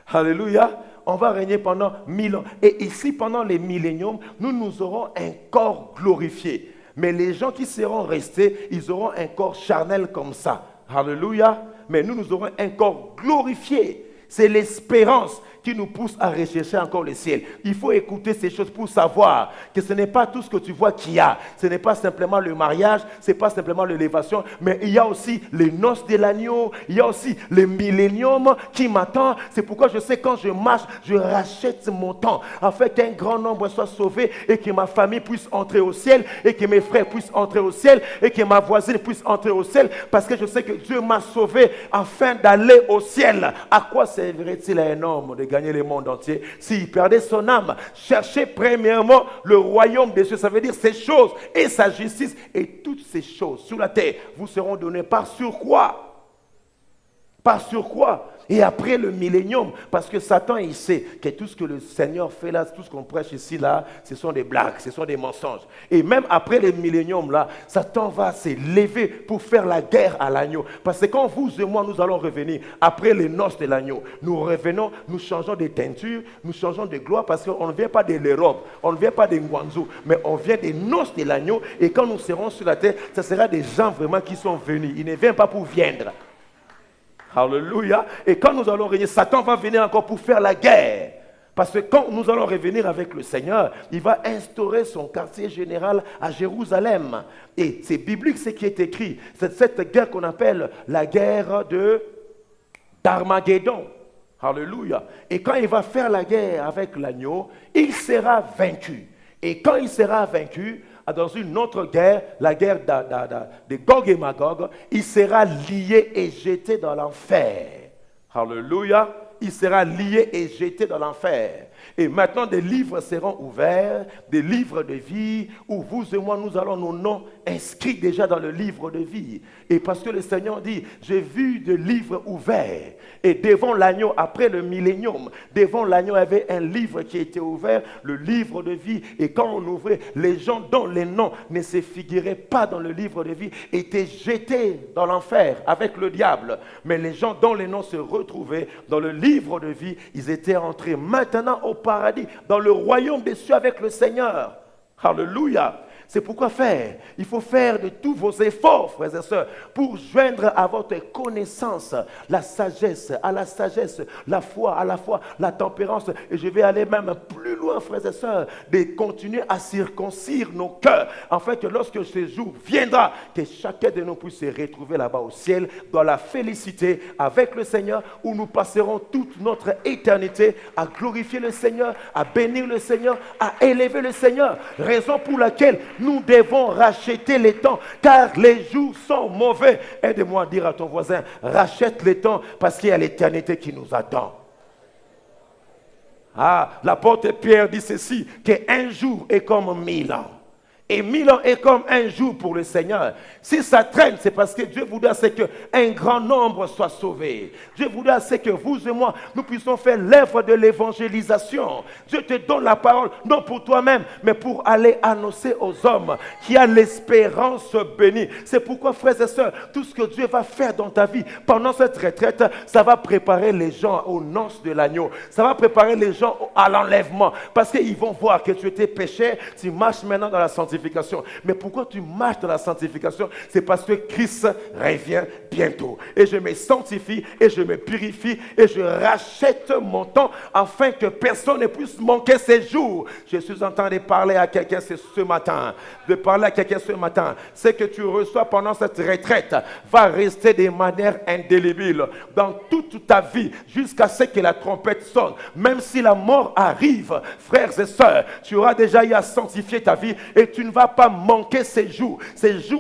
Alléluia. On va régner pendant 1000 ans. Et ici, pendant les milléniums, nous aurons un corps glorifié. Mais les gens qui seront restés, ils auront un corps charnel comme ça. Alléluia. Mais nous aurons un corps glorifié. C'est l'espérance qui nous pousse à rechercher encore le ciel. Il faut écouter ces choses pour savoir que ce n'est pas tout ce que tu vois qu'il y a. Ce n'est pas simplement le mariage, ce n'est pas simplement l'élévation, mais il y a aussi les noces de l'agneau, il y a aussi le millénium qui m'attend. C'est pourquoi je sais quand je marche, je rachète mon temps afin qu'un grand nombre soit sauvé et que ma famille puisse entrer au ciel et que mes frères puissent entrer au ciel et que ma voisine puisse entrer au ciel parce que je sais que Dieu m'a sauvé afin d'aller au ciel. À quoi servirait-il à un homme de gagner le monde entier s'il perdait son âme? Cherchez premièrement le royaume des cieux, ça veut dire ces choses et sa justice, et toutes ces choses sur la terre vous seront données par sur quoi? Par sur quoi? Et après le millénium, parce que Satan, il sait que tout ce que le Seigneur fait là, tout ce qu'on prêche ici, là, ce sont des blagues, ce sont des mensonges. Et même après le millénium, là, Satan va se lever pour faire la guerre à l'agneau. Parce que quand vous et moi, nous allons revenir après les noces de l'agneau, nous revenons, nous changeons de teinture, nous changeons de gloire, parce qu'on ne vient pas de l'Europe, on ne vient pas des Ngwanzou, mais on vient des noces de l'agneau. Et quand nous serons sur la terre, ce sera des gens vraiment qui sont venus. Ils ne viennent pas pour viendre. Alléluia. Et quand nous allons régner, Satan va venir encore pour faire la guerre. Parce que quand nous allons revenir avec le Seigneur, il va instaurer son quartier général à Jérusalem. Et c'est biblique ce qui est écrit. C'est cette guerre qu'on appelle la guerre d'Armageddon. Alléluia. Et quand il va faire la guerre avec l'agneau, il sera vaincu. Et quand il sera vaincu, dans une autre guerre, la guerre de Gog et Magog, il sera lié et jeté dans l'enfer. Alléluia. Il sera lié et jeté dans l'enfer. Et maintenant, des livres seront ouverts, des livres de vie, où vous et moi, nous allons nos noms inscrits déjà dans le livre de vie. Et parce que le Seigneur dit, j'ai vu des livres ouverts. Et devant l'agneau, après le millénium, devant l'agneau, il y avait un livre qui était ouvert, le livre de vie. Et quand on ouvrait, les gens dont les noms ne se figuraient pas dans le livre de vie étaient jetés dans l'enfer avec le diable. Mais les gens dont les noms se retrouvaient dans le livre de vie, ils étaient entrés maintenant au paradis, dans le royaume des cieux avec le Seigneur. Alléluia. C'est pourquoi faire. Il faut faire de tous vos efforts, frères et sœurs, pour joindre à votre connaissance la sagesse, à la sagesse, la foi, à la foi, la tempérance. Et je vais aller même plus loin, frères et sœurs, de continuer à circoncire nos cœurs, afin que lorsque ce jour viendra, que chacun de nous puisse se retrouver là-bas au ciel, dans la félicité avec le Seigneur, où nous passerons toute notre éternité à glorifier le Seigneur, à bénir le Seigneur, à élever le Seigneur. Raison pour laquelle nous devons racheter les temps, car les jours sont mauvais. Aide-moi à dire à ton voisin, rachète les temps, parce qu'il y a l'éternité qui nous attend. L'apôtre Pierre dit ceci, qu'un jour est comme 1000 ans. Et 1000 ans est comme un jour pour le Seigneur. Si ça traîne, c'est parce que Dieu voudrait qu'un grand nombre soit sauvé. Dieu voudrait que vous et moi, nous puissions faire l'œuvre de l'évangélisation. Dieu te donne la parole, non pour toi-même, mais pour aller annoncer aux hommes qu'il y a l'espérance bénie. C'est pourquoi, frères et sœurs, tout ce que Dieu va faire dans ta vie pendant cette retraite, ça va préparer les gens aux noces de l'agneau. Ça va préparer les gens à l'enlèvement. Parce qu'ils vont voir que tu étais péché, tu marches maintenant dans la sanctification. sanctification. Mais pourquoi tu marches dans la sanctification? C'est parce que Christ revient bientôt. Et je me sanctifie, et je me purifie, et je rachète mon temps afin que personne ne puisse manquer ses jours. Je suis en train de parler à quelqu'un ce matin. Ce que tu reçois pendant cette retraite va rester de manière indélébile dans toute ta vie jusqu'à ce que la trompette sonne. Même si la mort arrive, frères et sœurs, tu auras déjà eu à sanctifier ta vie et tu ne vas pas manquer ces jours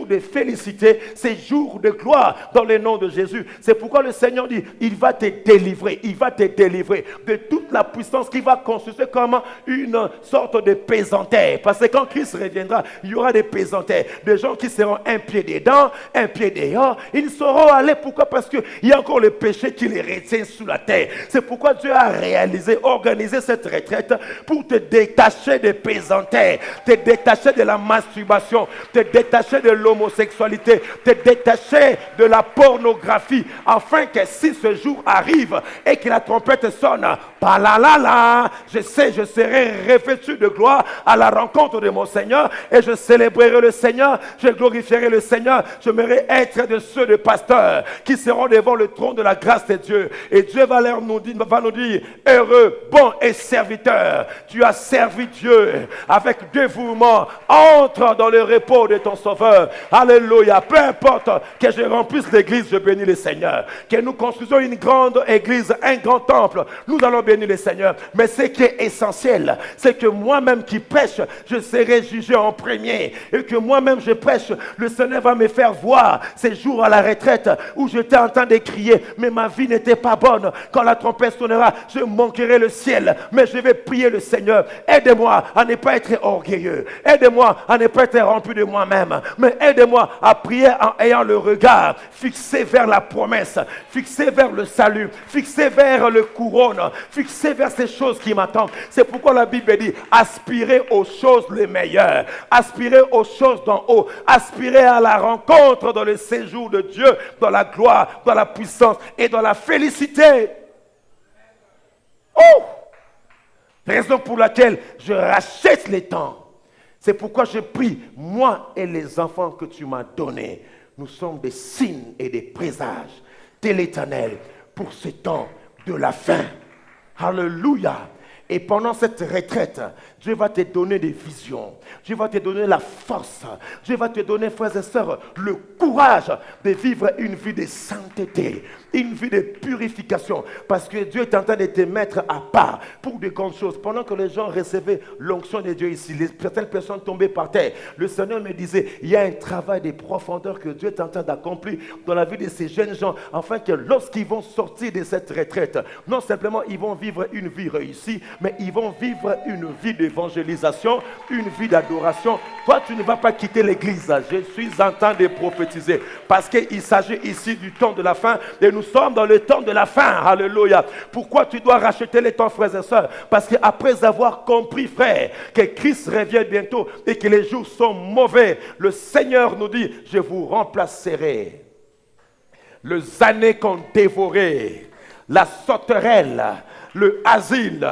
de félicité, ces jours de gloire dans le nom de Jésus. C'est pourquoi le Seigneur dit, il va te délivrer de toute la puissance qui va constituer comme une sorte de pesanteur. Parce que quand Christ reviendra, il y aura des pesanteurs, des gens qui seront un pied dedans, un pied dehors. Ils sauront aller. Pourquoi? Parce qu'il y a encore le péché qui les retient sous la terre. C'est pourquoi Dieu a organisé cette retraite pour te détacher des pesanteurs, te détacher de la masturbation, te détacher de l'homosexualité, te détacher de la pornographie, afin que si ce jour arrive et que la trompette sonne, je sais, je serai revêtu de gloire à la rencontre de mon Seigneur et je célébrerai le Seigneur, je glorifierai le Seigneur. J'aimerais être de ceux de pasteurs qui seront devant le trône de la grâce de Dieu. Et Dieu va nous dire, heureux, bon et serviteur. Tu as servi Dieu avec dévouement. Entre dans le repos de ton Sauveur. Alléluia. Peu importe que je remplisse l'église, je bénis le Seigneur. Que nous construisons une grande église, un grand temple, nous allons bénir le Seigneur. Mais ce qui est essentiel, c'est que moi-même qui prêche, je serai jugé en premier. Et que moi-même je prêche, le Seigneur va me faire voir ces jours à la retraite où j'étais en train de crier, mais ma vie n'était pas bonne. Quand la trompette sonnera, je manquerai le ciel. Mais je vais prier le Seigneur. Aide-moi à ne pas être orgueilleux. Aide-moi à ne pas être rempli de moi-même. Mais aide-moi à prier en ayant le regard fixé vers la promesse, fixé vers le salut, fixé vers le couronne, fixé vers ces choses qui m'attendent. C'est pourquoi la Bible dit, aspirez aux choses les meilleures, aspirez aux choses d'en haut, aspirez à la rencontre dans le séjour de Dieu, dans la gloire, dans la puissance et dans la félicité. Oh! Raison pour laquelle je rachète les temps. C'est pourquoi je prie, moi et les enfants que tu m'as donnés, nous sommes des signes et des présages de l'Éternel pour ce temps de la fin. Alléluia. Et pendant cette retraite, Dieu va te donner des visions. Dieu va te donner la force. Dieu va te donner, frères et sœurs, le courage de vivre une vie de sainteté, une vie de purification. Parce que Dieu est en train de te mettre à part pour de grandes choses. Pendant que les gens recevaient l'onction de Dieu ici, certaines personnes tombaient par terre. Le Seigneur me disait, il y a un travail de profondeur que Dieu est en train d'accomplir dans la vie de ces jeunes gens, afin que lorsqu'ils vont sortir de cette retraite, non simplement ils vont vivre une vie réussie, mais ils vont vivre une vie d'évangélisation, une vie d'adoration. Toi, tu ne vas pas quitter l'église. Je suis en train de prophétiser. Parce qu'il s'agit ici du temps de la fin. Et nous sommes dans le temps de la fin. Alléluia. Pourquoi tu dois racheter les temps, frères et sœurs? Parce qu'après avoir compris, frère, que Christ revient bientôt et que les jours sont mauvais, le Seigneur nous dit, je vous remplacerai. Les années qu'on dévorait, la sauterelle, le asile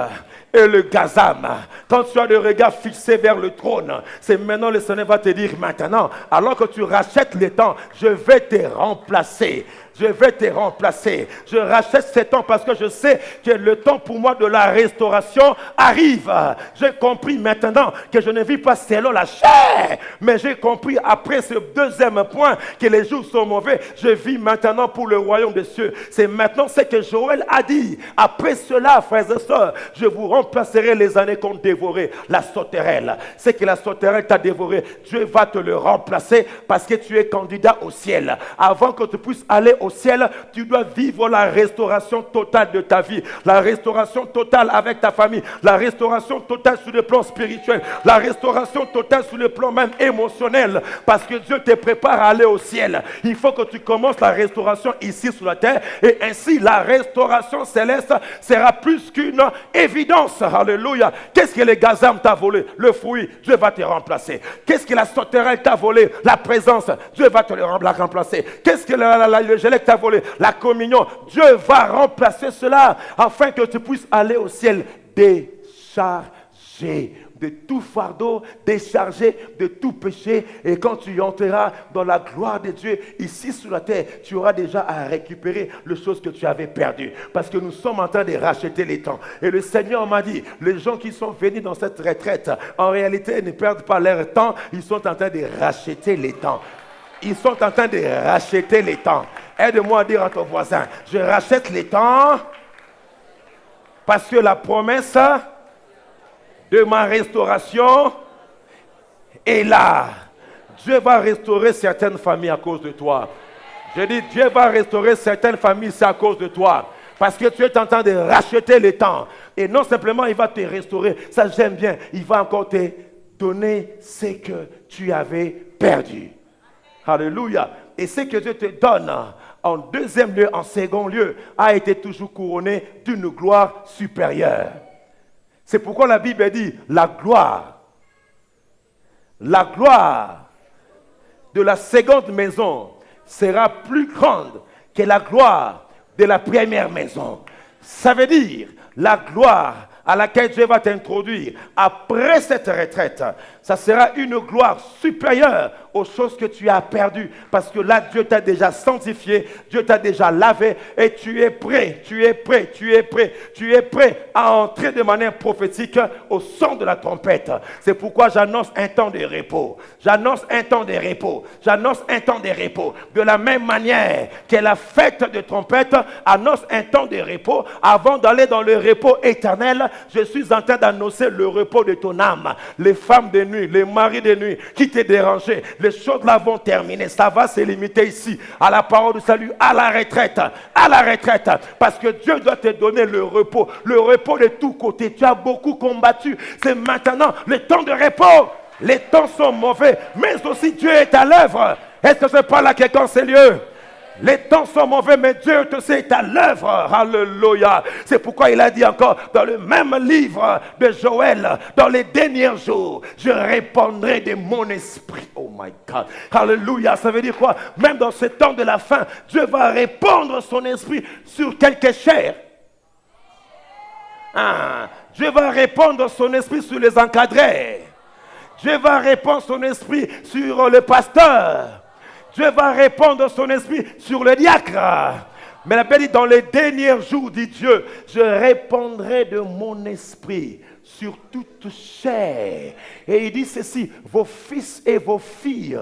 et le gazam. Quand tu as le regard fixé vers le trône, c'est maintenant le Seigneur va te dire, maintenant, alors que tu rachètes les temps, je vais te remplacer. Je vais te remplacer. Je rachète ce temps parce que je sais que le temps pour moi de la restauration arrive. J'ai compris maintenant que je ne vis pas selon la chair, mais j'ai compris après ce deuxième point que les jours sont mauvais. Je vis maintenant pour le royaume des cieux. C'est maintenant ce que Joël a dit. Après cela, frères et sœurs, je vous remplacerai les années qu'on dévorait. La sauterelle. C'est que la sauterelle t'a dévoré. Dieu va te le remplacer parce que tu es candidat au ciel. Avant que tu puisses aller au ciel, tu dois vivre la restauration totale de ta vie, la restauration totale avec ta famille, la restauration totale sur le plan spirituel, la restauration totale sur le plan même émotionnel, parce que Dieu te prépare à aller au ciel. Il faut que tu commences la restauration ici sur la terre, et ainsi la restauration céleste sera plus qu'une évidence. Alléluia. Qu'est-ce que le gazam t'a volé? Le fruit, Dieu va te remplacer. Qu'est-ce que la sauterelle t'a volé? La présence, Dieu va te le remplacer. Qu'est-ce que le gelé t'a volé? La communion, Dieu va remplacer cela afin que tu puisses aller au ciel déchargé. de tout fardeau, déchargé de tout péché. Et quand tu entreras dans la gloire de Dieu, ici sur la terre, tu auras déjà à récupérer les choses que tu avais perdues. Parce que nous sommes en train de racheter les temps. Et le Seigneur m'a dit, les gens qui sont venus dans cette retraite, en réalité, ne perdent pas leur temps, ils sont en train de racheter les temps. Ils sont en train de racheter les temps. Aide-moi à dire à ton voisin, je rachète les temps parce que la promesse de ma restauration est là. Dieu va restaurer certaines familles à cause de toi. Je dis, Dieu va restaurer certaines familles, c'est à cause de toi. Parce que tu es en train de racheter le temps. Et non simplement, il va te restaurer. Ça, j'aime bien. Il va encore te donner ce que tu avais perdu. Alléluia. Et ce que Dieu te donne en deuxième lieu, en second lieu, a été toujours couronné d'une gloire supérieure. C'est pourquoi la Bible dit, la gloire de la seconde maison sera plus grande que la gloire de la première maison. Ça veut dire, la gloire à laquelle Dieu va t'introduire après cette retraite, ça sera une gloire supérieure aux choses que tu as perdues. Parce que là, Dieu t'a déjà sanctifié, Dieu t'a déjà lavé et tu es prêt à entrer de manière prophétique au son de la trompette. C'est pourquoi j'annonce un temps de repos. J'annonce un temps de repos. J'annonce un temps de repos. De la même manière que la fête de trompette annonce un temps de repos, avant d'aller dans le repos éternel, je suis en train d'annoncer le repos de ton âme. Les femmes de nuit, les maris de nuit qui t'ont dérangé, les choses là vont terminer. Ça va se limiter ici à la parole du salut, à la retraite, parce que Dieu doit te donner le repos de tous côtés. Tu as beaucoup combattu, c'est maintenant le temps de repos. Les temps sont mauvais, mais aussi Dieu est à l'œuvre. Est-ce que je parle à quelqu'un en ces lieux? Les temps sont mauvais, mais Dieu te sait est à l'œuvre. Alléluia. C'est pourquoi il a dit encore dans le même livre de Joël, dans les derniers jours, je répandrai de mon esprit. Oh my God. Alléluia. Ça veut dire quoi? Même dans ce temps de la fin, Dieu va répandre son esprit sur quelque chair. Dieu va répandre son esprit sur les encadrés. Dieu va répandre son esprit sur le pasteur. Dieu va répandre son esprit sur le diacre. Mais la Bible dit, dans les derniers jours, dit Dieu, je répandrai de mon esprit sur toute chair. Et il dit ceci, vos fils et vos filles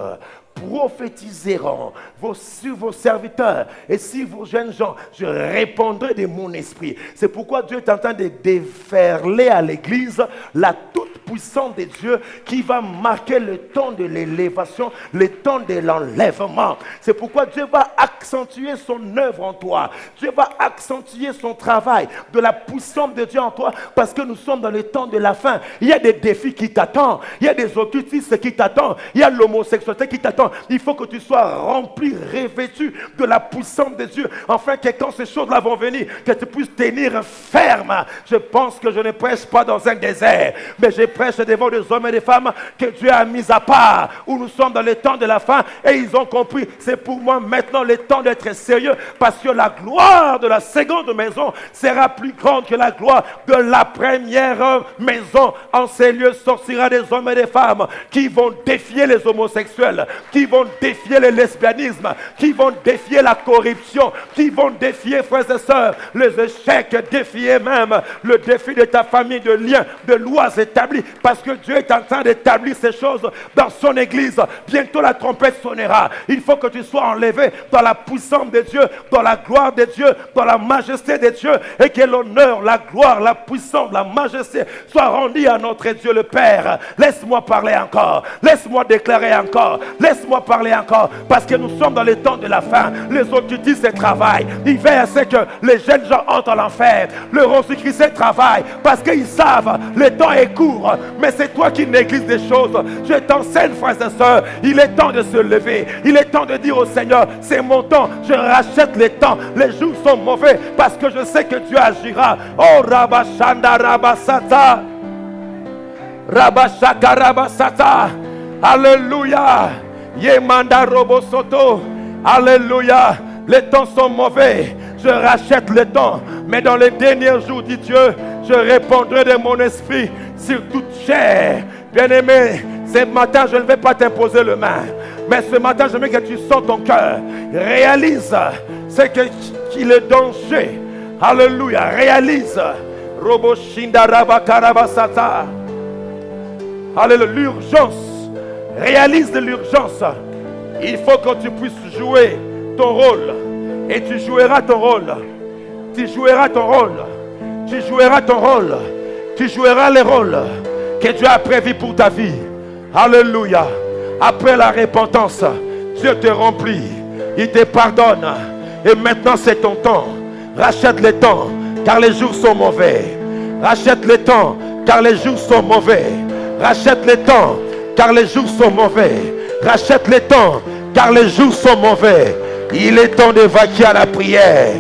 prophétiseront sur vos serviteurs et sur vos jeunes gens, je répondrai de mon esprit. C'est pourquoi Dieu est en train de déferler à l'église la toute puissance de Dieu qui va marquer le temps de l'élévation, le temps de l'enlèvement. C'est pourquoi Dieu va accentuer son œuvre en toi. Dieu va accentuer son travail, de la puissance de Dieu en toi, parce que nous sommes dans le temps de la fin. Il y a des défis qui t'attendent, il y a des occultistes qui t'attendent, il y a l'homosexualité qui t'attend. Il faut que tu sois rempli, revêtu de la puissance de Dieu, afin que quand ces choses-là vont venir, que tu puisses tenir ferme. Je pense que je ne prêche pas dans un désert, mais je prêche devant des hommes et des femmes que Dieu a mis à part, où nous sommes dans le temps de la fin, et ils ont compris, c'est pour moi maintenant le temps d'être sérieux, parce que la gloire de la seconde maison sera plus grande que la gloire de la première maison. En ces lieux sortira des hommes et des femmes qui vont défier les homosexuels, qui vont défier le lesbianisme, qui vont défier la corruption, qui vont défier, frères et sœurs, les échecs, défier même le défi de ta famille, de liens, de lois établies, parce que Dieu est en train d'établir ces choses dans son église. Bientôt la trompette sonnera. Il faut que tu sois enlevé dans la puissance de Dieu, dans la gloire de Dieu, dans la majesté de Dieu, et que l'honneur, la gloire, la puissance, la majesté soit rendue à notre Dieu le Père. Laisse-moi parler encore, laisse-moi déclarer encore, laisse-moi parler encore, parce que nous sommes dans les temps de la fin. Les occultistes travaillent, ils veillent à ce que les jeunes gens entrent en enfer. Le Rosichrist travaille parce qu'ils savent le temps est court, mais c'est toi qui négliges des choses. Je t'enseigne, frères et sœurs, il est temps de se lever, il est temps de dire au Seigneur, c'est mon temps, je rachète les temps. Les jours sont mauvais parce que je sais que Dieu agira. Oh Rabashanda Rabasata, Rabashaka Rabasata, alléluia. Yemanda Robosoto, alléluia. Les temps sont mauvais, je rachète les temps, mais dans les derniers jours, dit Dieu, Je répandrai de mon esprit sur toute chair. Bien-aimé, ce matin, je ne vais pas t'imposer le main. Mais ce matin, je veux que tu sens ton cœur. Réalise ce qu'il est danger. Alléluia. Réalise. Alléluia. L'urgence. Réalise de l'urgence. Il faut que tu puisses jouer ton rôle. Et tu joueras ton rôle. Tu joueras ton rôle. Tu joueras ton rôle. Tu joueras les rôles que Dieu a prévus pour ta vie. Alléluia. Après la repentance, Dieu te remplit. Il te pardonne. Et maintenant c'est ton temps. Rachète le temps, car les jours sont mauvais. Rachète le temps, car les jours sont mauvais. Rachète le temps, car les jours sont mauvais. Rachète le temps, car les jours sont mauvais. Il est temps de vaquer à la prière.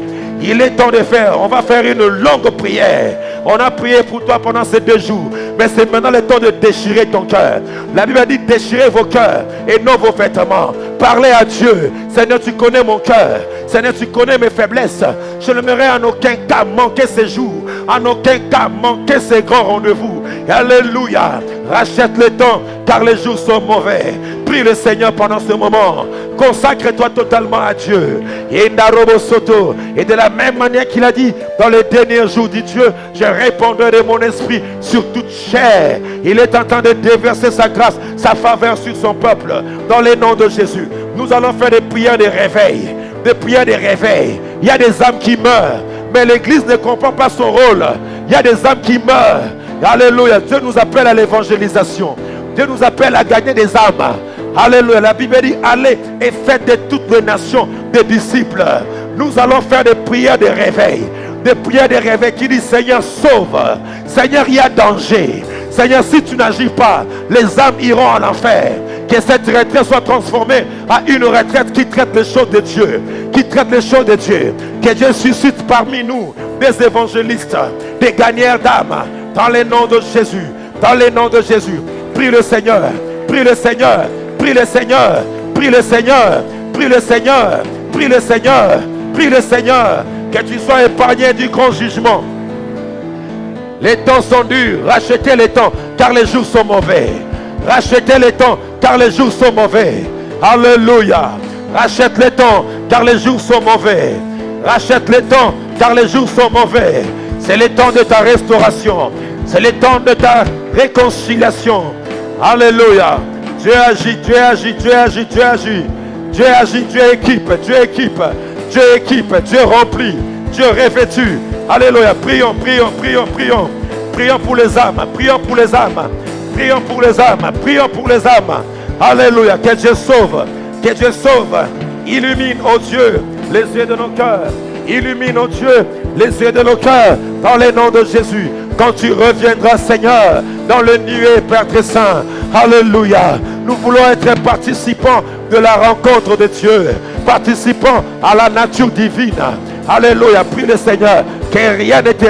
Il est temps de faire. On va faire une longue prière. On a prié pour toi pendant ces 2 jours. Mais c'est maintenant le temps de déchirer ton cœur. La Bible dit déchirer vos cœurs et non vos vêtements. Parlez à Dieu. Seigneur, tu connais mon cœur. Seigneur, tu connais mes faiblesses. Je n'aimerais en aucun cas manquer ces jours. En aucun cas manquer ces grands rendez-vous. Alléluia. Rachète le temps car les jours sont mauvais. Prie le Seigneur pendant ce moment. Consacre-toi totalement à Dieu. Et de la même manière qu'il a dit dans les derniers jours, dit Dieu, je répandrai de mon esprit sur toute chair. Il est en train de déverser sa grâce, sa faveur sur son peuple. Dans le nom de Jésus, nous allons faire des prières de réveil. Des prières de réveil. Il y a des âmes qui meurent, mais l'église ne comprend pas son rôle. Il y a des âmes qui meurent. Alléluia. Dieu nous appelle à l'évangélisation. Dieu nous appelle à gagner des âmes. Alléluia. La Bible dit allez et faites de toutes les nations des disciples. Nous allons faire des prières de réveil. Des prières de réveil qui disent Seigneur sauve. Seigneur, il y a danger. Seigneur, si tu n'agis pas, les âmes iront en enfer. Que cette retraite soit transformée à une retraite qui traite les choses de Dieu. Qui traite les choses de Dieu. Que Dieu suscite parmi nous des évangélistes, des gagneurs d'âmes. Dans le nom de Jésus. Dans le nom de Jésus. Prie le Seigneur. Prie le Seigneur. Prie le Seigneur. Prie le Seigneur. Prie le Seigneur. Prie le Seigneur. Prie le Seigneur. Que tu sois épargné du grand jugement. Les temps sont durs. Rachetez les temps car les jours sont mauvais. Rachetez les temps car les jours sont mauvais. Alléluia. Rachète les temps car les jours sont mauvais. Rachète les temps car les jours sont mauvais. C'est le temps de ta restauration. C'est le temps de ta réconciliation. Alléluia. Dieu agit, Dieu agit, Dieu agit, Dieu agit. Dieu agit, Dieu équipe, Dieu équipe. Dieu équipe, Dieu remplit, Dieu revêtu. Alléluia. Prions, prions, prions, prions. Prions pour les âmes, prions pour les âmes. Prions pour les âmes, prions pour les âmes. Alléluia. Que Dieu sauve, que Dieu sauve. Illumine, oh Dieu, les yeux de nos cœurs. Illumine, oh Dieu, les yeux de nos cœurs. Dans le nom de Jésus. Quand tu reviendras, Seigneur, dans le nuée, Père très saint. Alléluia. Nous voulons être participants de la rencontre de Dieu. Participants à la nature divine. Alléluia. Prie le Seigneur que rien n'était